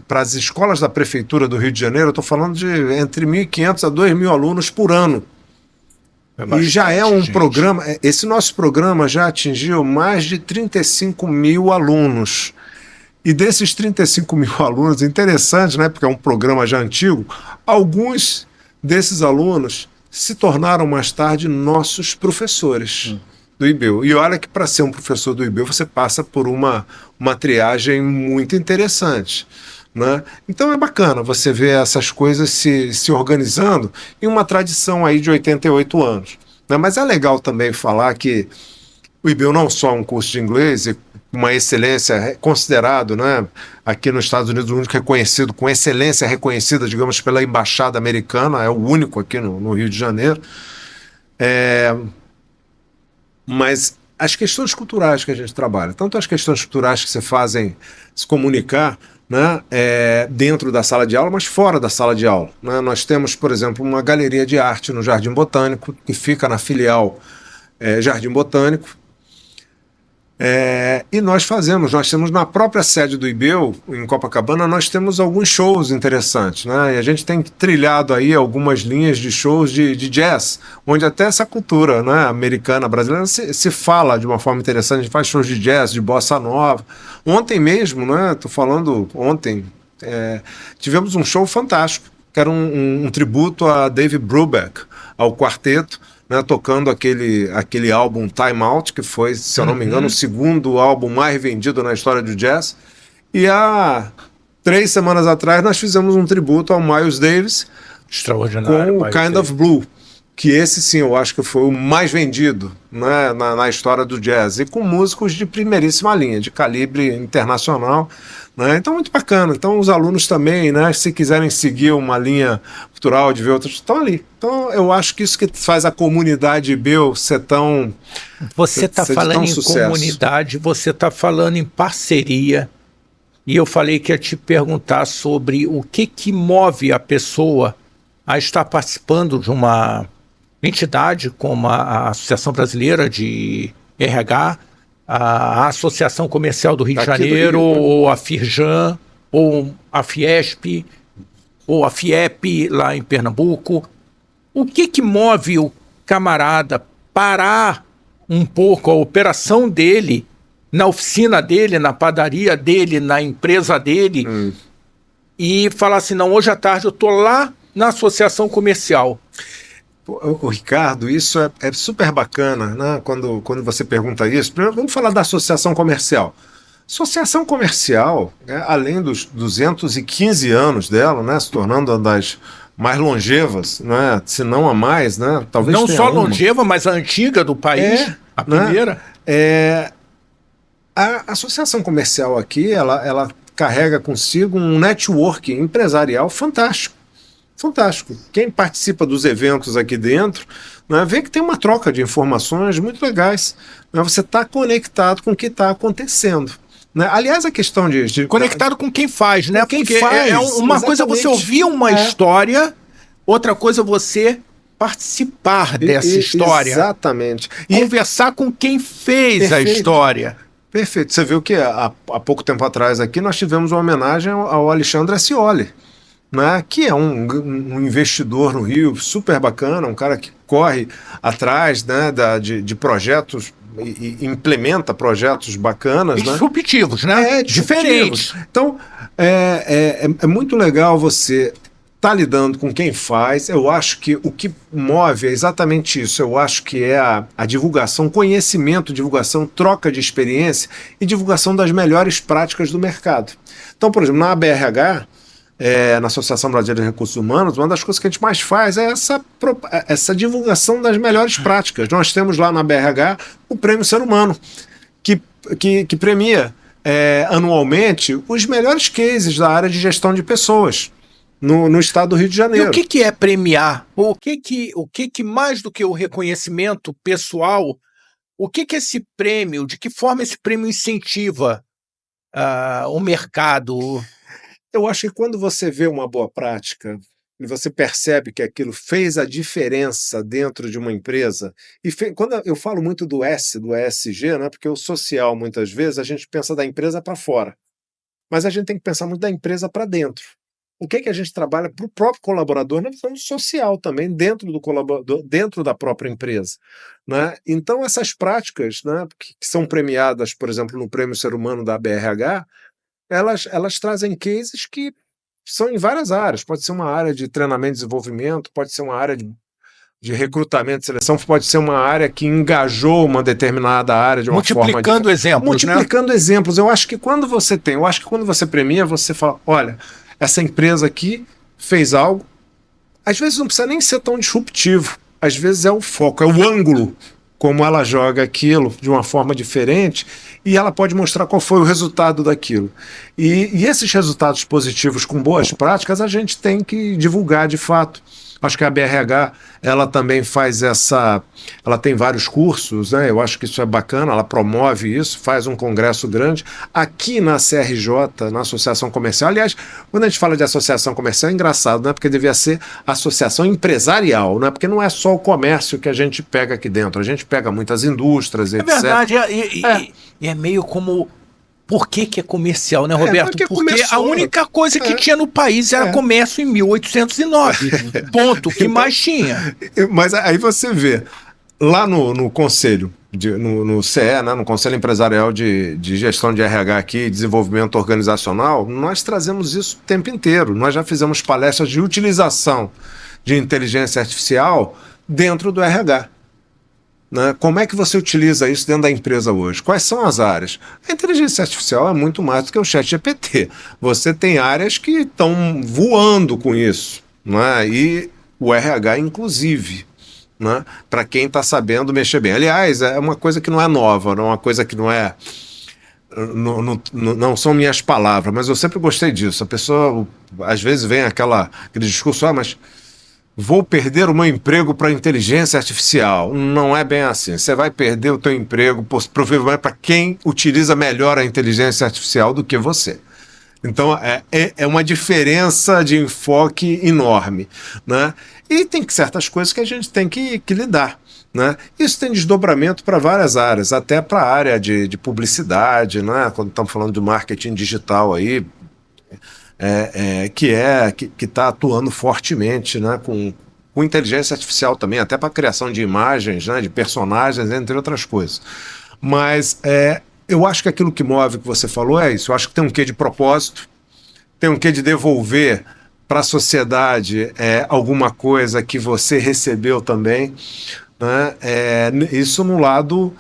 as escolas da Prefeitura do Rio de Janeiro. Eu estou falando de entre 1.500 a 2.000 alunos por ano. E já é um programa. Esse nosso programa já atingiu mais de 35.000 alunos. E desses 35 mil alunos, interessante, né, porque é um programa já antigo, alguns desses alunos se tornaram mais tarde nossos professores do IBEL. E olha que para ser um professor do IBEL você passa por uma triagem muito interessante, né? Então é bacana você ver essas coisas se organizando em uma tradição aí de 88 anos. Né? Mas é legal também falar que o IBEL não só é um curso de inglês, e uma excelência considerado, né, aqui nos Estados Unidos, o único reconhecido, com excelência reconhecida, digamos, pela Embaixada Americana, é o único aqui no Rio de Janeiro. Mas as questões culturais que a gente trabalha, tanto as questões culturais que se fazem se comunicar, né, dentro da sala de aula, mas fora da sala de aula. Né? Nós temos, por exemplo, uma galeria de arte no Jardim Botânico, que fica na filial Jardim Botânico. E nós temos na própria sede do IBEL, em Copacabana, nós temos alguns shows interessantes, né? E a gente tem trilhado aí algumas linhas de shows de jazz, onde até essa cultura, né, americana, brasileira, se fala de uma forma interessante. A gente faz shows de jazz, de bossa nova. Ontem mesmo, né, tô falando ontem, tivemos um show fantástico, que era um tributo a Dave Brubeck, ao quarteto, né, tocando aquele álbum Time Out, que foi, se eu não me engano, o segundo álbum mais vendido na história do jazz. E há 3 semanas atrás nós fizemos um tributo ao Miles Davis Extraordinário, com o Kind of Blue, que esse sim eu acho que foi o mais vendido, né, na história do jazz, e com músicos de primeiríssima linha, de calibre internacional. Né? Então, muito bacana. Então, os alunos também, né, se quiserem seguir uma linha cultural de ver outras, estão ali. Então, eu acho que isso que faz a comunidade IBEL ser tão Você está falando em comunidade, você está falando em parceria, e eu falei que ia te perguntar sobre o que move a pessoa a estar participando de uma entidade como a Associação Brasileira de RH, a Associação Comercial do Rio de Janeiro, ou a Firjan, ou a Fiesp, ou a FIEP lá em Pernambuco. O que move o camarada parar um pouco a operação dele, na oficina dele, na padaria dele, na empresa dele, e falar assim, não, hoje à tarde eu estou lá na associação comercial? O Ricardo, isso é super bacana, né? Quando você pergunta isso. Primeiro, vamos falar da associação comercial. Associação comercial, né, além dos 215 anos dela, né, se tornando uma das mais longevas, né, se não a mais, né, talvez não tenha só uma. Longeva, mas a antiga do país, a primeira. Né? A associação comercial aqui, ela carrega consigo um network empresarial fantástico. Fantástico. Quem participa dos eventos aqui dentro, né, vê que tem uma troca de informações muito legais. Né, você está conectado com o que está acontecendo. Né? Aliás, a questão de conectado com quem faz, né? Com quem Porque faz, uma coisa é você ouvir uma história, outra coisa é você participar dessa história. Exatamente. Conversar com quem fez a história. Perfeito. Você viu que há pouco tempo atrás aqui nós tivemos uma homenagem ao Alexandre Ascioli, né, que é um investidor no Rio super bacana, um cara que corre atrás, né, de projetos e implementa projetos bacanas. Disruptivos, né? Diferentes. Então, é muito legal você estar lidando com quem faz. Eu acho que o que move é exatamente isso. Eu acho que é a divulgação, conhecimento, divulgação, troca de experiência e divulgação das melhores práticas do mercado. Então, por exemplo, na ABRH, na Associação Brasileira de Recursos Humanos, uma das coisas que a gente mais faz é essa divulgação das melhores práticas. Nós temos lá na BRH o Prêmio Ser Humano, que premia anualmente os melhores cases da área de gestão de pessoas no estado do Rio de Janeiro. E o que é premiar? O que mais do que o reconhecimento pessoal, o que esse prêmio, de que forma esse prêmio incentiva o mercado? Eu acho que quando você vê uma boa prática e você percebe que aquilo fez a diferença dentro de uma empresa, quando eu falo muito do ESG, né, porque o social, muitas vezes, a gente pensa da empresa para fora, mas a gente tem que pensar muito da empresa para dentro. O que a gente trabalha para o próprio colaborador na visão social também, dentro do colaborador, dentro da própria empresa. Né? Então, essas práticas, né, que são premiadas, por exemplo, no Prêmio Ser Humano da BRH, elas trazem cases que são em várias áreas. Pode ser uma área de treinamento e desenvolvimento, pode ser uma área de recrutamento e seleção, pode ser uma área que engajou uma determinada área de uma forma... Multiplicando exemplos, né? Multiplicando exemplos. Eu acho que quando você premia, você fala, olha, essa empresa aqui fez algo, às vezes não precisa nem ser tão disruptivo, às vezes é o foco, é o ângulo, como ela joga aquilo de uma forma diferente, e ela pode mostrar qual foi o resultado daquilo. E esses resultados positivos com boas práticas, a gente tem que divulgar de fato. Acho que a BRH, ela também faz ela tem vários cursos, né? Eu acho que isso é bacana, ela promove isso, faz um congresso grande. Aqui na CRJ, na Associação Comercial, aliás, quando a gente fala de associação comercial, é engraçado, né? Porque devia ser associação empresarial, né? Porque não é só o comércio que a gente pega aqui dentro, a gente pega muitas indústrias, etc. É verdade, e é meio como... Por que é comercial, né, Roberto? Porque Porque começou. a única coisa que tinha no país era comércio em 1809. Ponto. O que mais tinha? Mas aí você vê, lá no Conselho, no CE, né, no Conselho Empresarial de Gestão de RH aqui, Desenvolvimento Organizacional, nós trazemos isso o tempo inteiro. Nós já fizemos palestras de utilização de inteligência artificial dentro do RH. Né? Como é que você utiliza isso dentro da empresa hoje? Quais são as áreas? A inteligência artificial é muito mais do que o ChatGPT. Você tem áreas que estão voando com isso, né? E o RH inclusive, né? Para quem está sabendo mexer bem. Aliás, é uma coisa que não é nova, não é uma coisa que não é... Não são minhas palavras, mas eu sempre gostei disso. A pessoa, às vezes, vem aquele discurso, mas... vou perder o meu emprego para a inteligência artificial. Não é bem assim. Você vai perder o teu emprego provavelmente para quem utiliza melhor a inteligência artificial do que você. Então, é uma diferença de enfoque enorme, né? E tem certas coisas que a gente tem que lidar, né? Isso tem desdobramento para várias áreas, até para a área de publicidade, né? Quando estamos falando de marketing digital aí, que está atuando fortemente, né, com inteligência artificial também, até para a criação de imagens, né, de personagens, entre outras coisas. Mas eu acho que aquilo que move, que você falou, é isso. Eu acho que tem um quê de propósito, tem um quê de devolver para a sociedade alguma coisa que você recebeu também, né? Isso no lado...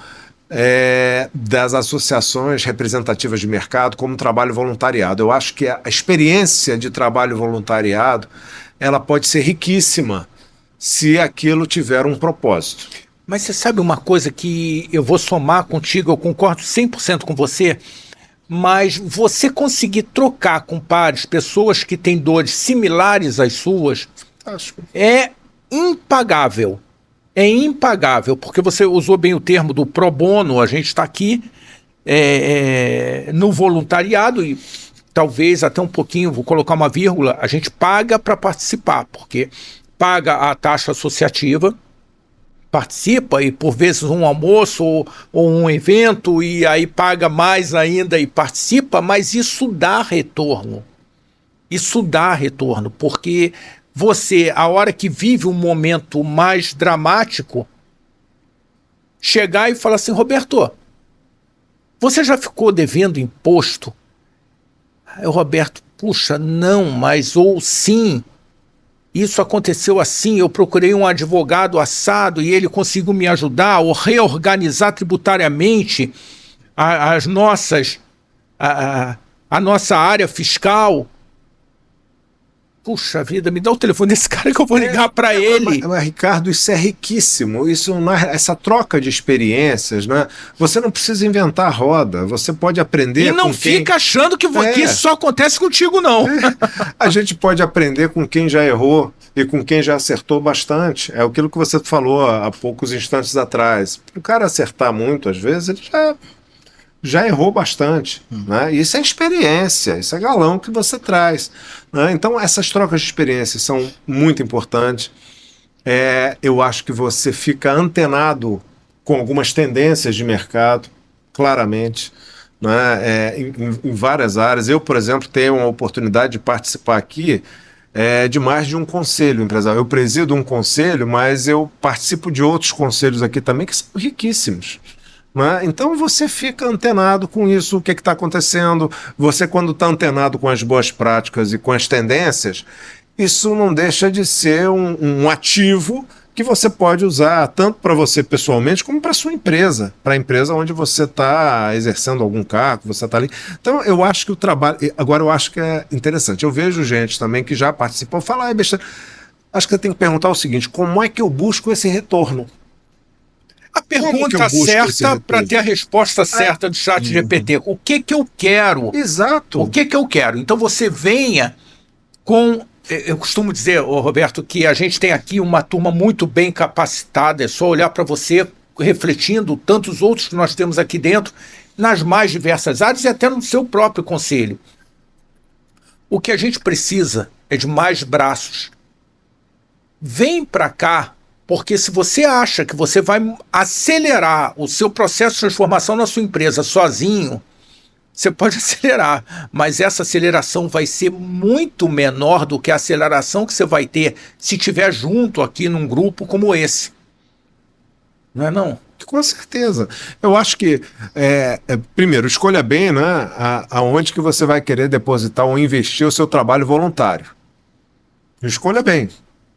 das associações representativas de mercado como trabalho voluntariado. Eu acho que a experiência de trabalho voluntariado ela pode ser riquíssima se aquilo tiver um propósito. Mas você sabe uma coisa que eu vou somar contigo, eu concordo 100% com você, mas você conseguir trocar com pares, pessoas que têm dores similares às suas, é impagável. É impagável, porque você usou bem o termo do pro bono, a gente está aqui no voluntariado e talvez até um pouquinho, vou colocar uma vírgula, a gente paga para participar, porque paga a taxa associativa, participa e por vezes um almoço ou um evento e aí paga mais ainda e participa, mas isso dá retorno. Isso dá retorno, porque... você, a hora que vive um momento mais dramático, chegar e falar assim, Roberto, você já ficou devendo imposto? Aí o Roberto, puxa, não, mas ou sim, isso aconteceu assim, eu procurei um advogado assado e ele conseguiu me ajudar, ou reorganizar tributariamente a nossa área fiscal. Puxa vida, me dá o telefone desse cara que eu vou ligar para ele. Mas, Ricardo, isso é riquíssimo. Essa troca de experiências, né? Você não precisa inventar a roda. Você pode aprender e não com quem... fica achando que isso só acontece contigo, não. A gente pode aprender com quem já errou e com quem já acertou bastante. É aquilo que você falou há poucos instantes atrás. O cara acertar muito, às vezes, ele já errou bastante, né? Isso é experiência, isso é galão que você traz, né? Então essas trocas de experiências são muito importantes. Eu acho que você fica antenado com algumas tendências de mercado, claramente, né? Em várias áreas. Eu, por exemplo, tenho uma oportunidade de participar aqui de mais de um conselho empresarial. Eu presido um conselho, mas eu participo de outros conselhos aqui também que são riquíssimos. né? Então você fica antenado com isso, o que está acontecendo. Você, quando está antenado com as boas práticas e com as tendências, isso não deixa de ser um ativo que você pode usar tanto para você pessoalmente como para sua empresa, para a empresa onde você está exercendo algum cargo, você está ali. Então eu acho que o trabalho, agora eu acho que é interessante, eu vejo gente também que já participou, fala, besteira. Acho que você tem que perguntar o seguinte, como é que eu busco esse retorno? A pergunta certa para ter a resposta certa do chat GPT. O que eu quero? Exato. O que eu quero? Então você venha com... Eu costumo dizer, Roberto, que a gente tem aqui uma turma muito bem capacitada, é só olhar para você refletindo tantos outros que nós temos aqui dentro, nas mais diversas áreas e até no seu próprio conselho. O que a gente precisa é de mais braços. Vem para cá, porque se você acha que você vai acelerar o seu processo de transformação na sua empresa sozinho, você pode acelerar, mas essa aceleração vai ser muito menor do que a aceleração que você vai ter se estiver junto aqui num grupo como esse. Não é não? Com certeza. Eu acho que, primeiro, escolha bem, né, aonde que você vai querer depositar ou investir o seu trabalho voluntário. Escolha bem.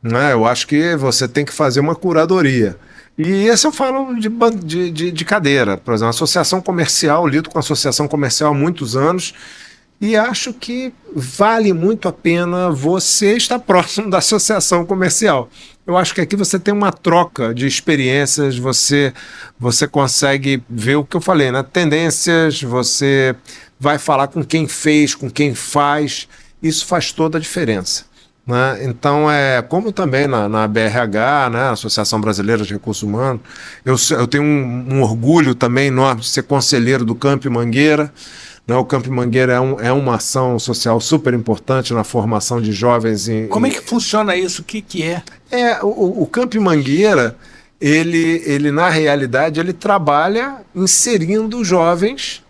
Né? Eu acho que você tem que fazer uma curadoria. E esse eu falo de cadeira. Por exemplo, a associação comercial, lido com a associação comercial há muitos anos e acho que vale muito a pena você estar próximo da associação comercial. Eu acho que aqui você tem uma troca de experiências, você consegue ver o que eu falei, né? Tendências, você vai falar com quem fez, com quem faz, isso faz toda a diferença. Né? Então, como também na BRH, né, Associação Brasileira de Recursos Humanos, eu tenho um orgulho também enorme de ser conselheiro do Camp Mangueira. Né? O Camp Mangueira é uma ação social super importante na formação de jovens. Como é que funciona isso? O que é? O Camp Mangueira, ele na realidade, ele trabalha inserindo jovens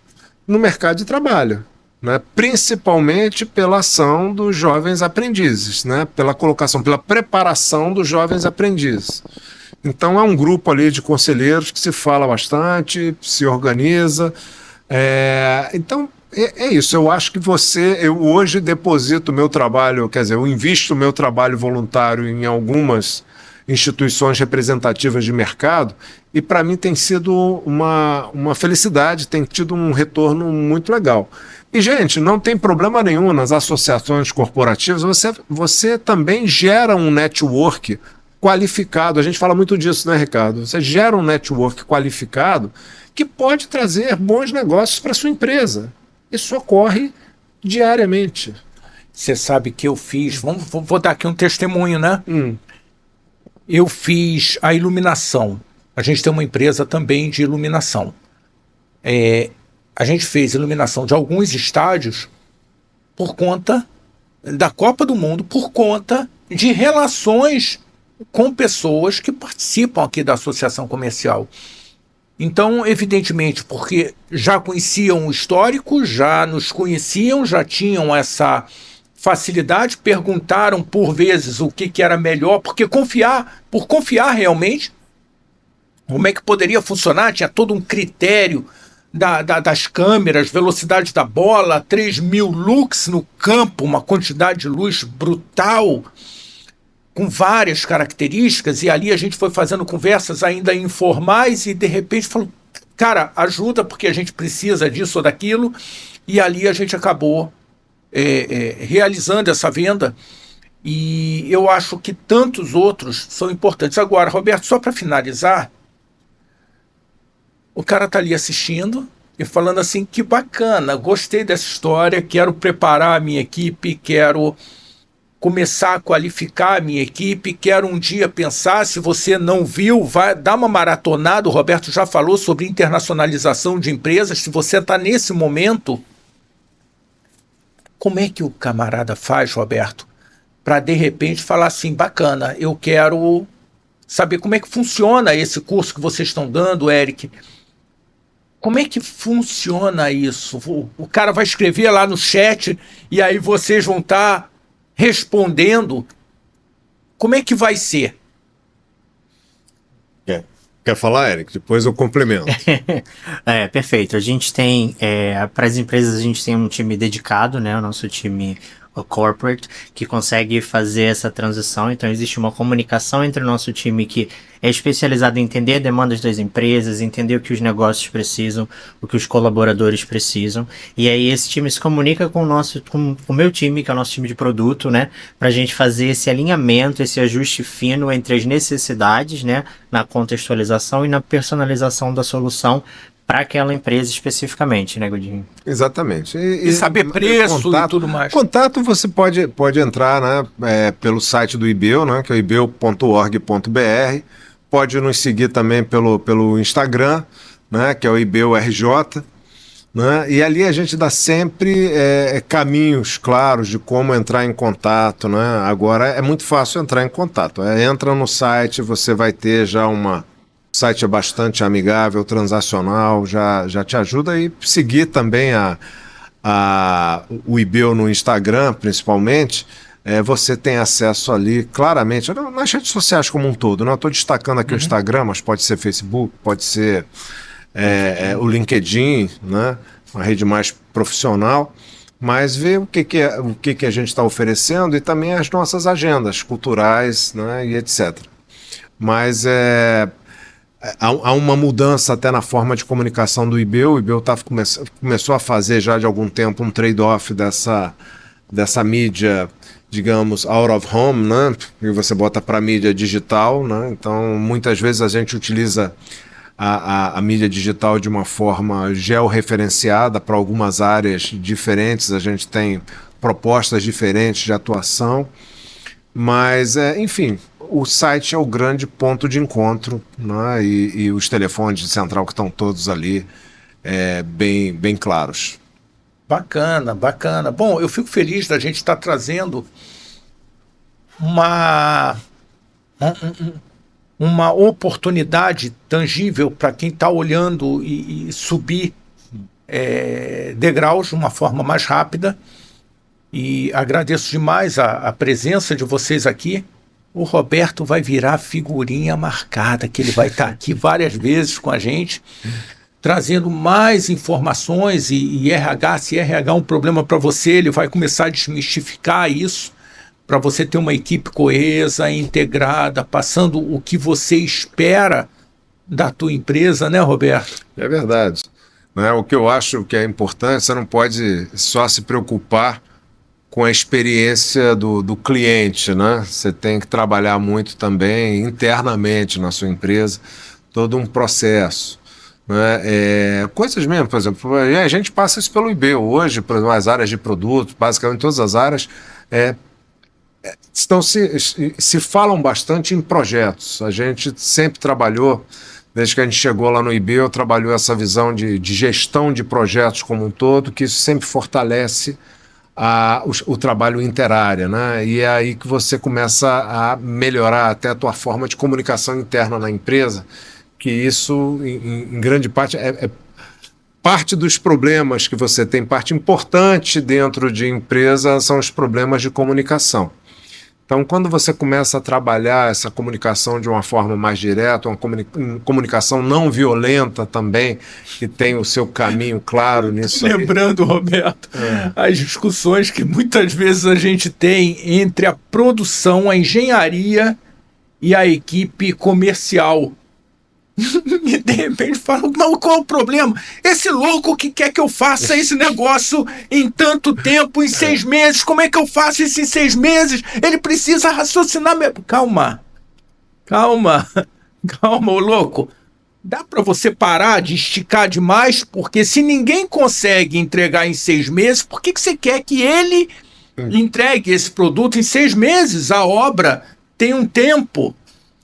no mercado de trabalho. Né, principalmente pela ação dos jovens aprendizes, né, pela colocação, pela preparação dos jovens aprendizes. Então é um grupo ali de conselheiros que se fala bastante, se organiza. Então é isso. Eu acho que eu hoje deposito o meu trabalho, quer dizer, eu invisto o meu trabalho voluntário em algumas instituições representativas de mercado e para mim tem sido uma felicidade, tem tido um retorno muito legal. E, gente, não tem problema nenhum nas associações corporativas, você também gera um network qualificado. A gente fala muito disso, né, Ricardo? Você gera um network qualificado que pode trazer bons negócios para a sua empresa. Isso ocorre diariamente. Você sabe que eu fiz, vou dar aqui um testemunho, né? Eu fiz a iluminação. A gente tem uma empresa também de iluminação. A gente fez iluminação de alguns estádios por conta da Copa do Mundo, por conta de relações com pessoas que participam aqui da associação comercial. Então, evidentemente, porque já conheciam o histórico, já nos conheciam, já tinham essa facilidade, perguntaram por vezes o que era melhor, por confiar realmente, como é que poderia funcionar, tinha todo um critério das câmeras, velocidade da bola, 3.000 lux no campo, uma quantidade de luz brutal, com várias características, e ali a gente foi fazendo conversas ainda informais e de repente falou, cara, ajuda porque a gente precisa disso ou daquilo, e ali a gente acabou realizando essa venda, e eu acho que tantos outros são importantes. Agora, Roberto, só para finalizar, o cara está ali assistindo e falando assim, que bacana, gostei dessa história, quero preparar a minha equipe, quero começar a qualificar a minha equipe, quero um dia pensar, se você não viu, vai dar uma maratonada, o Roberto já falou sobre internacionalização de empresas, se você está nesse momento, como é que o camarada faz, Roberto, para de repente falar assim, bacana, eu quero saber como é que funciona esse curso que vocês estão dando, Eric. Como é que funciona isso? O cara vai escrever lá no chat e aí vocês vão estar respondendo. Como é que vai ser? Quer falar, Eric? Depois eu complemento. Perfeito. A gente tem, para as empresas, a gente tem um time dedicado, né? O nosso time corporate, que consegue fazer essa transição. Então, existe uma comunicação entre o nosso time que é especializado em entender demandas das empresas, entender o que os negócios precisam, o que os colaboradores precisam. E aí, esse time se comunica com o meu time, que é o nosso time de produto, né? Para a gente fazer esse alinhamento, esse ajuste fino entre as necessidades, né? Na contextualização e na personalização da solução para aquela empresa especificamente, né, Godinho? Exatamente. E saber preço e tudo mais. Contato você pode entrar, né, pelo site do IBEU, né, que é ibeu.org.br. Pode nos seguir também pelo Instagram, né, que é o IBEU-RJ. Né, e ali a gente dá sempre caminhos claros de como entrar em contato. Né? Agora é muito fácil entrar em contato. Entra no site, você vai ter já o site é bastante amigável, transacional, já te ajuda. E seguir também o IBEU no Instagram, principalmente, você tem acesso ali claramente, nas redes sociais como um todo. Né? Eu estou destacando aqui o Instagram, mas pode ser Facebook, pode ser o LinkedIn, né? Uma rede mais profissional, mas ver o que a gente está oferecendo e também as nossas agendas culturais, né? E etc. Mas há uma mudança até na forma de comunicação do IBEU. O IBEU começou a fazer já de algum tempo um trade-off dessa mídia, digamos, out of home, né? E você bota para mídia digital, né? Então, muitas vezes a gente utiliza a mídia digital de uma forma georreferenciada para algumas áreas diferentes. A gente tem propostas diferentes de atuação, mas, enfim, o site é o grande ponto de encontro, né? E os telefones de central que estão todos ali bem claros. Bacana, bacana. Bom, eu fico feliz da gente estar trazendo uma oportunidade tangível para quem está olhando e subir degraus de uma forma mais rápida. E agradeço demais a presença de vocês aqui. O Roberto vai virar figurinha marcada, que ele vai estar aqui várias vezes com a gente, trazendo mais informações e RH, se RH é um problema para você, ele vai começar a desmistificar isso, para você ter uma equipe coesa, integrada, passando o que você espera da tua empresa, né, Roberto? É verdade. Né? O que eu acho que é importante, você não pode só se preocupar com a experiência do cliente, né? Você tem que trabalhar muito também internamente na sua empresa, todo um processo. Né? Coisas mesmo, por exemplo, a gente passa isso pelo IBEU hoje, para as áreas de produto, basicamente todas as áreas, se falam bastante em projetos. A gente sempre trabalhou, desde que a gente chegou lá no IBEU, trabalhou essa visão de gestão de projetos como um todo, que isso sempre fortalece o trabalho interárea, né? E é aí que você começa a melhorar até a tua forma de comunicação interna na empresa, que isso, em grande parte, parte dos problemas que você tem, parte importante dentro de empresa são os problemas de comunicação. Então, quando você começa a trabalhar essa comunicação de uma forma mais direta, uma comunicação não violenta também, que tem o seu caminho claro nisso aí. Lembrando, Roberto, as discussões que muitas vezes a gente tem entre a produção, a engenharia e a equipe comercial. E de repente falam, não, qual é o problema? Esse louco que quer que eu faça esse negócio em tanto tempo, em 6 meses, como é que eu faço isso em 6 meses? Ele precisa raciocinar. Calma, ô louco. Dá para você parar de esticar demais? Porque se ninguém consegue entregar em 6 meses, por que você quer que ele entregue esse produto em 6 meses? A obra tem um tempo.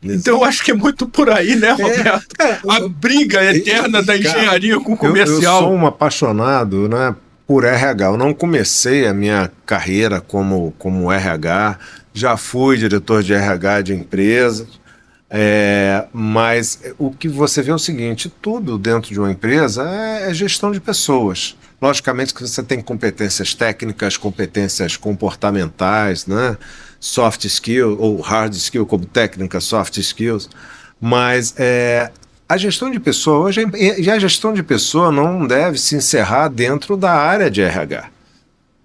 Então eu acho que é muito por aí, né, Roberto? A briga eterna da engenharia com o comercial. Eu sou um apaixonado, né, por RH. Eu não comecei a minha carreira como RH, já fui diretor de RH de empresa, mas o que você vê é o seguinte, tudo dentro de uma empresa é gestão de pessoas. Logicamente que você tem competências técnicas, competências comportamentais, né? Soft skill ou hard skill como técnica, soft skills, mas a gestão de pessoa hoje, e a gestão de pessoa não deve se encerrar dentro da área de RH.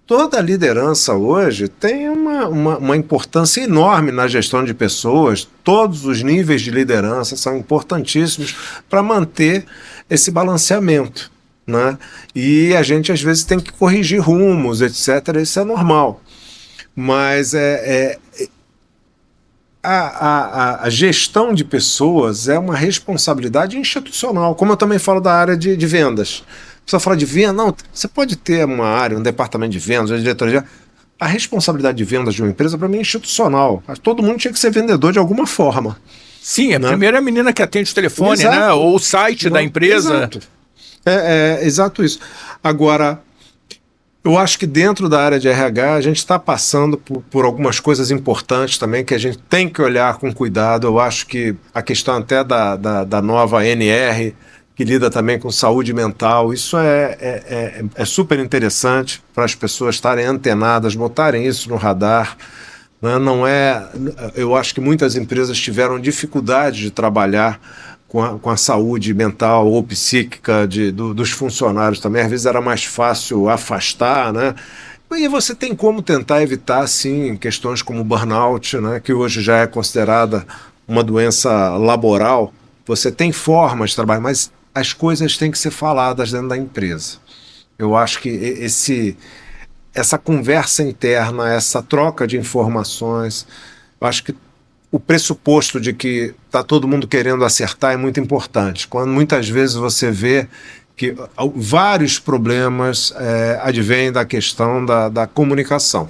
Toda a liderança hoje tem uma importância enorme na gestão de pessoas, todos os níveis de liderança são importantíssimos para manter esse balanceamento, né? E a gente às vezes tem que corrigir rumos, etc. Isso é normal. Mas a gestão de pessoas é uma responsabilidade institucional, como eu também falo da área de vendas. A pessoa fala de venda, não, você pode ter uma área, um departamento de vendas, uma diretoria. A responsabilidade de vendas de uma empresa, para mim, é institucional. Todo mundo tinha que ser vendedor de alguma forma. Sim, né? Primeiro é a menina que atende o telefone, Exato. né? Ou o site da empresa. Exato. Exato isso. Agora, eu acho que dentro da área de RH a gente está passando por algumas coisas importantes também que a gente tem que olhar com cuidado. Eu acho que a questão até da nova NR, que lida também com saúde mental, isso é super interessante para as pessoas estarem antenadas, botarem isso no radar. Né? Eu acho que muitas empresas tiveram dificuldade de trabalhar com a saúde mental ou psíquica dos funcionários também. Às vezes era mais fácil afastar, né? E você tem como tentar evitar, sim, questões como burnout, né? Que hoje já é considerada uma doença laboral. Você tem formas de trabalhar, mas as coisas têm que ser faladas dentro da empresa. Eu acho que essa conversa interna, essa troca de informações, eu acho que o pressuposto de que está todo mundo querendo acertar é muito importante. Quando muitas vezes você vê que vários problemas advêm da questão da comunicação,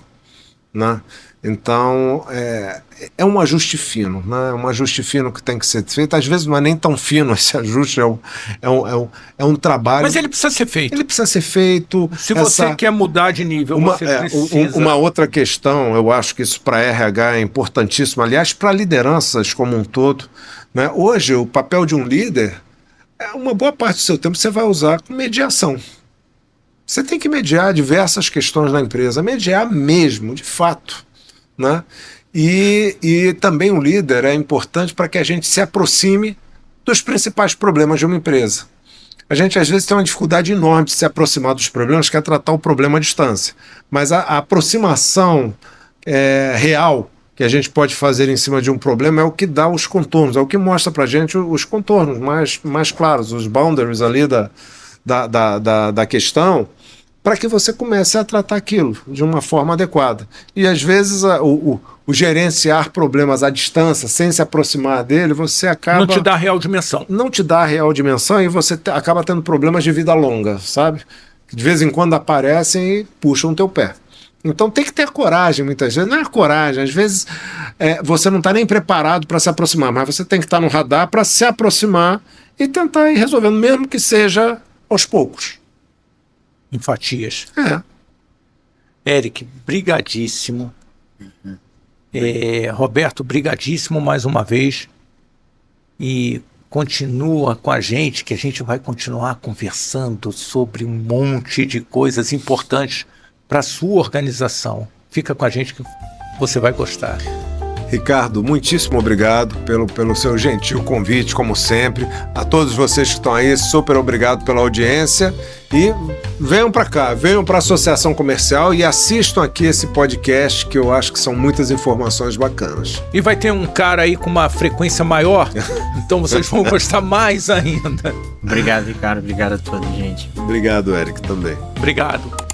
né? Então, é um ajuste fino, né? Um ajuste fino que tem que ser feito. Às vezes não é nem tão fino esse ajuste, é um trabalho. Mas ele precisa ser feito. Ele precisa ser feito. Se você quer mudar de nível, você precisa. Uma outra questão, eu acho que isso para RH é importantíssimo, aliás, para lideranças como um todo, né? Hoje, o papel de um líder, uma boa parte do seu tempo você vai usar com mediação. Você tem que mediar diversas questões na empresa, mediar mesmo, de fato. Né? E também um líder é importante para que a gente se aproxime dos principais problemas de uma empresa. A gente às vezes tem uma dificuldade enorme de se aproximar dos problemas, quer tratar o problema à distância. Mas a aproximação real que a gente pode fazer em cima de um problema é o que dá os contornos, é o que mostra para a gente os contornos mais claros, os boundaries ali da questão, para que você comece a tratar aquilo de uma forma adequada. E às vezes o gerenciar problemas à distância, sem se aproximar dele, você acaba... Não te dá a real dimensão. Não te dá a real dimensão e você acaba tendo problemas de vida longa, sabe? De vez em quando aparecem e puxam o teu pé. Então tem que ter coragem muitas vezes. Não é coragem, às vezes você não está nem preparado para se aproximar, mas você tem que estar no radar para se aproximar e tentar ir resolvendo, mesmo que seja aos poucos. Em fatias. Eric, brigadíssimo. Roberto, brigadíssimo mais uma vez. E continua com a gente, que a gente vai continuar conversando sobre um monte de coisas importantes para a sua organização. Fica com a gente que você vai gostar. Ricardo, muitíssimo obrigado pelo seu gentil convite, como sempre. A todos vocês que estão aí, super obrigado pela audiência. E venham para cá, venham para a Associação Comercial e assistam aqui esse podcast, que eu acho que são muitas informações bacanas. E vai ter um cara aí com uma frequência maior, então vocês vão gostar mais ainda. Obrigado, Ricardo. Obrigado a todos, gente. Obrigado, Eric, também. Obrigado.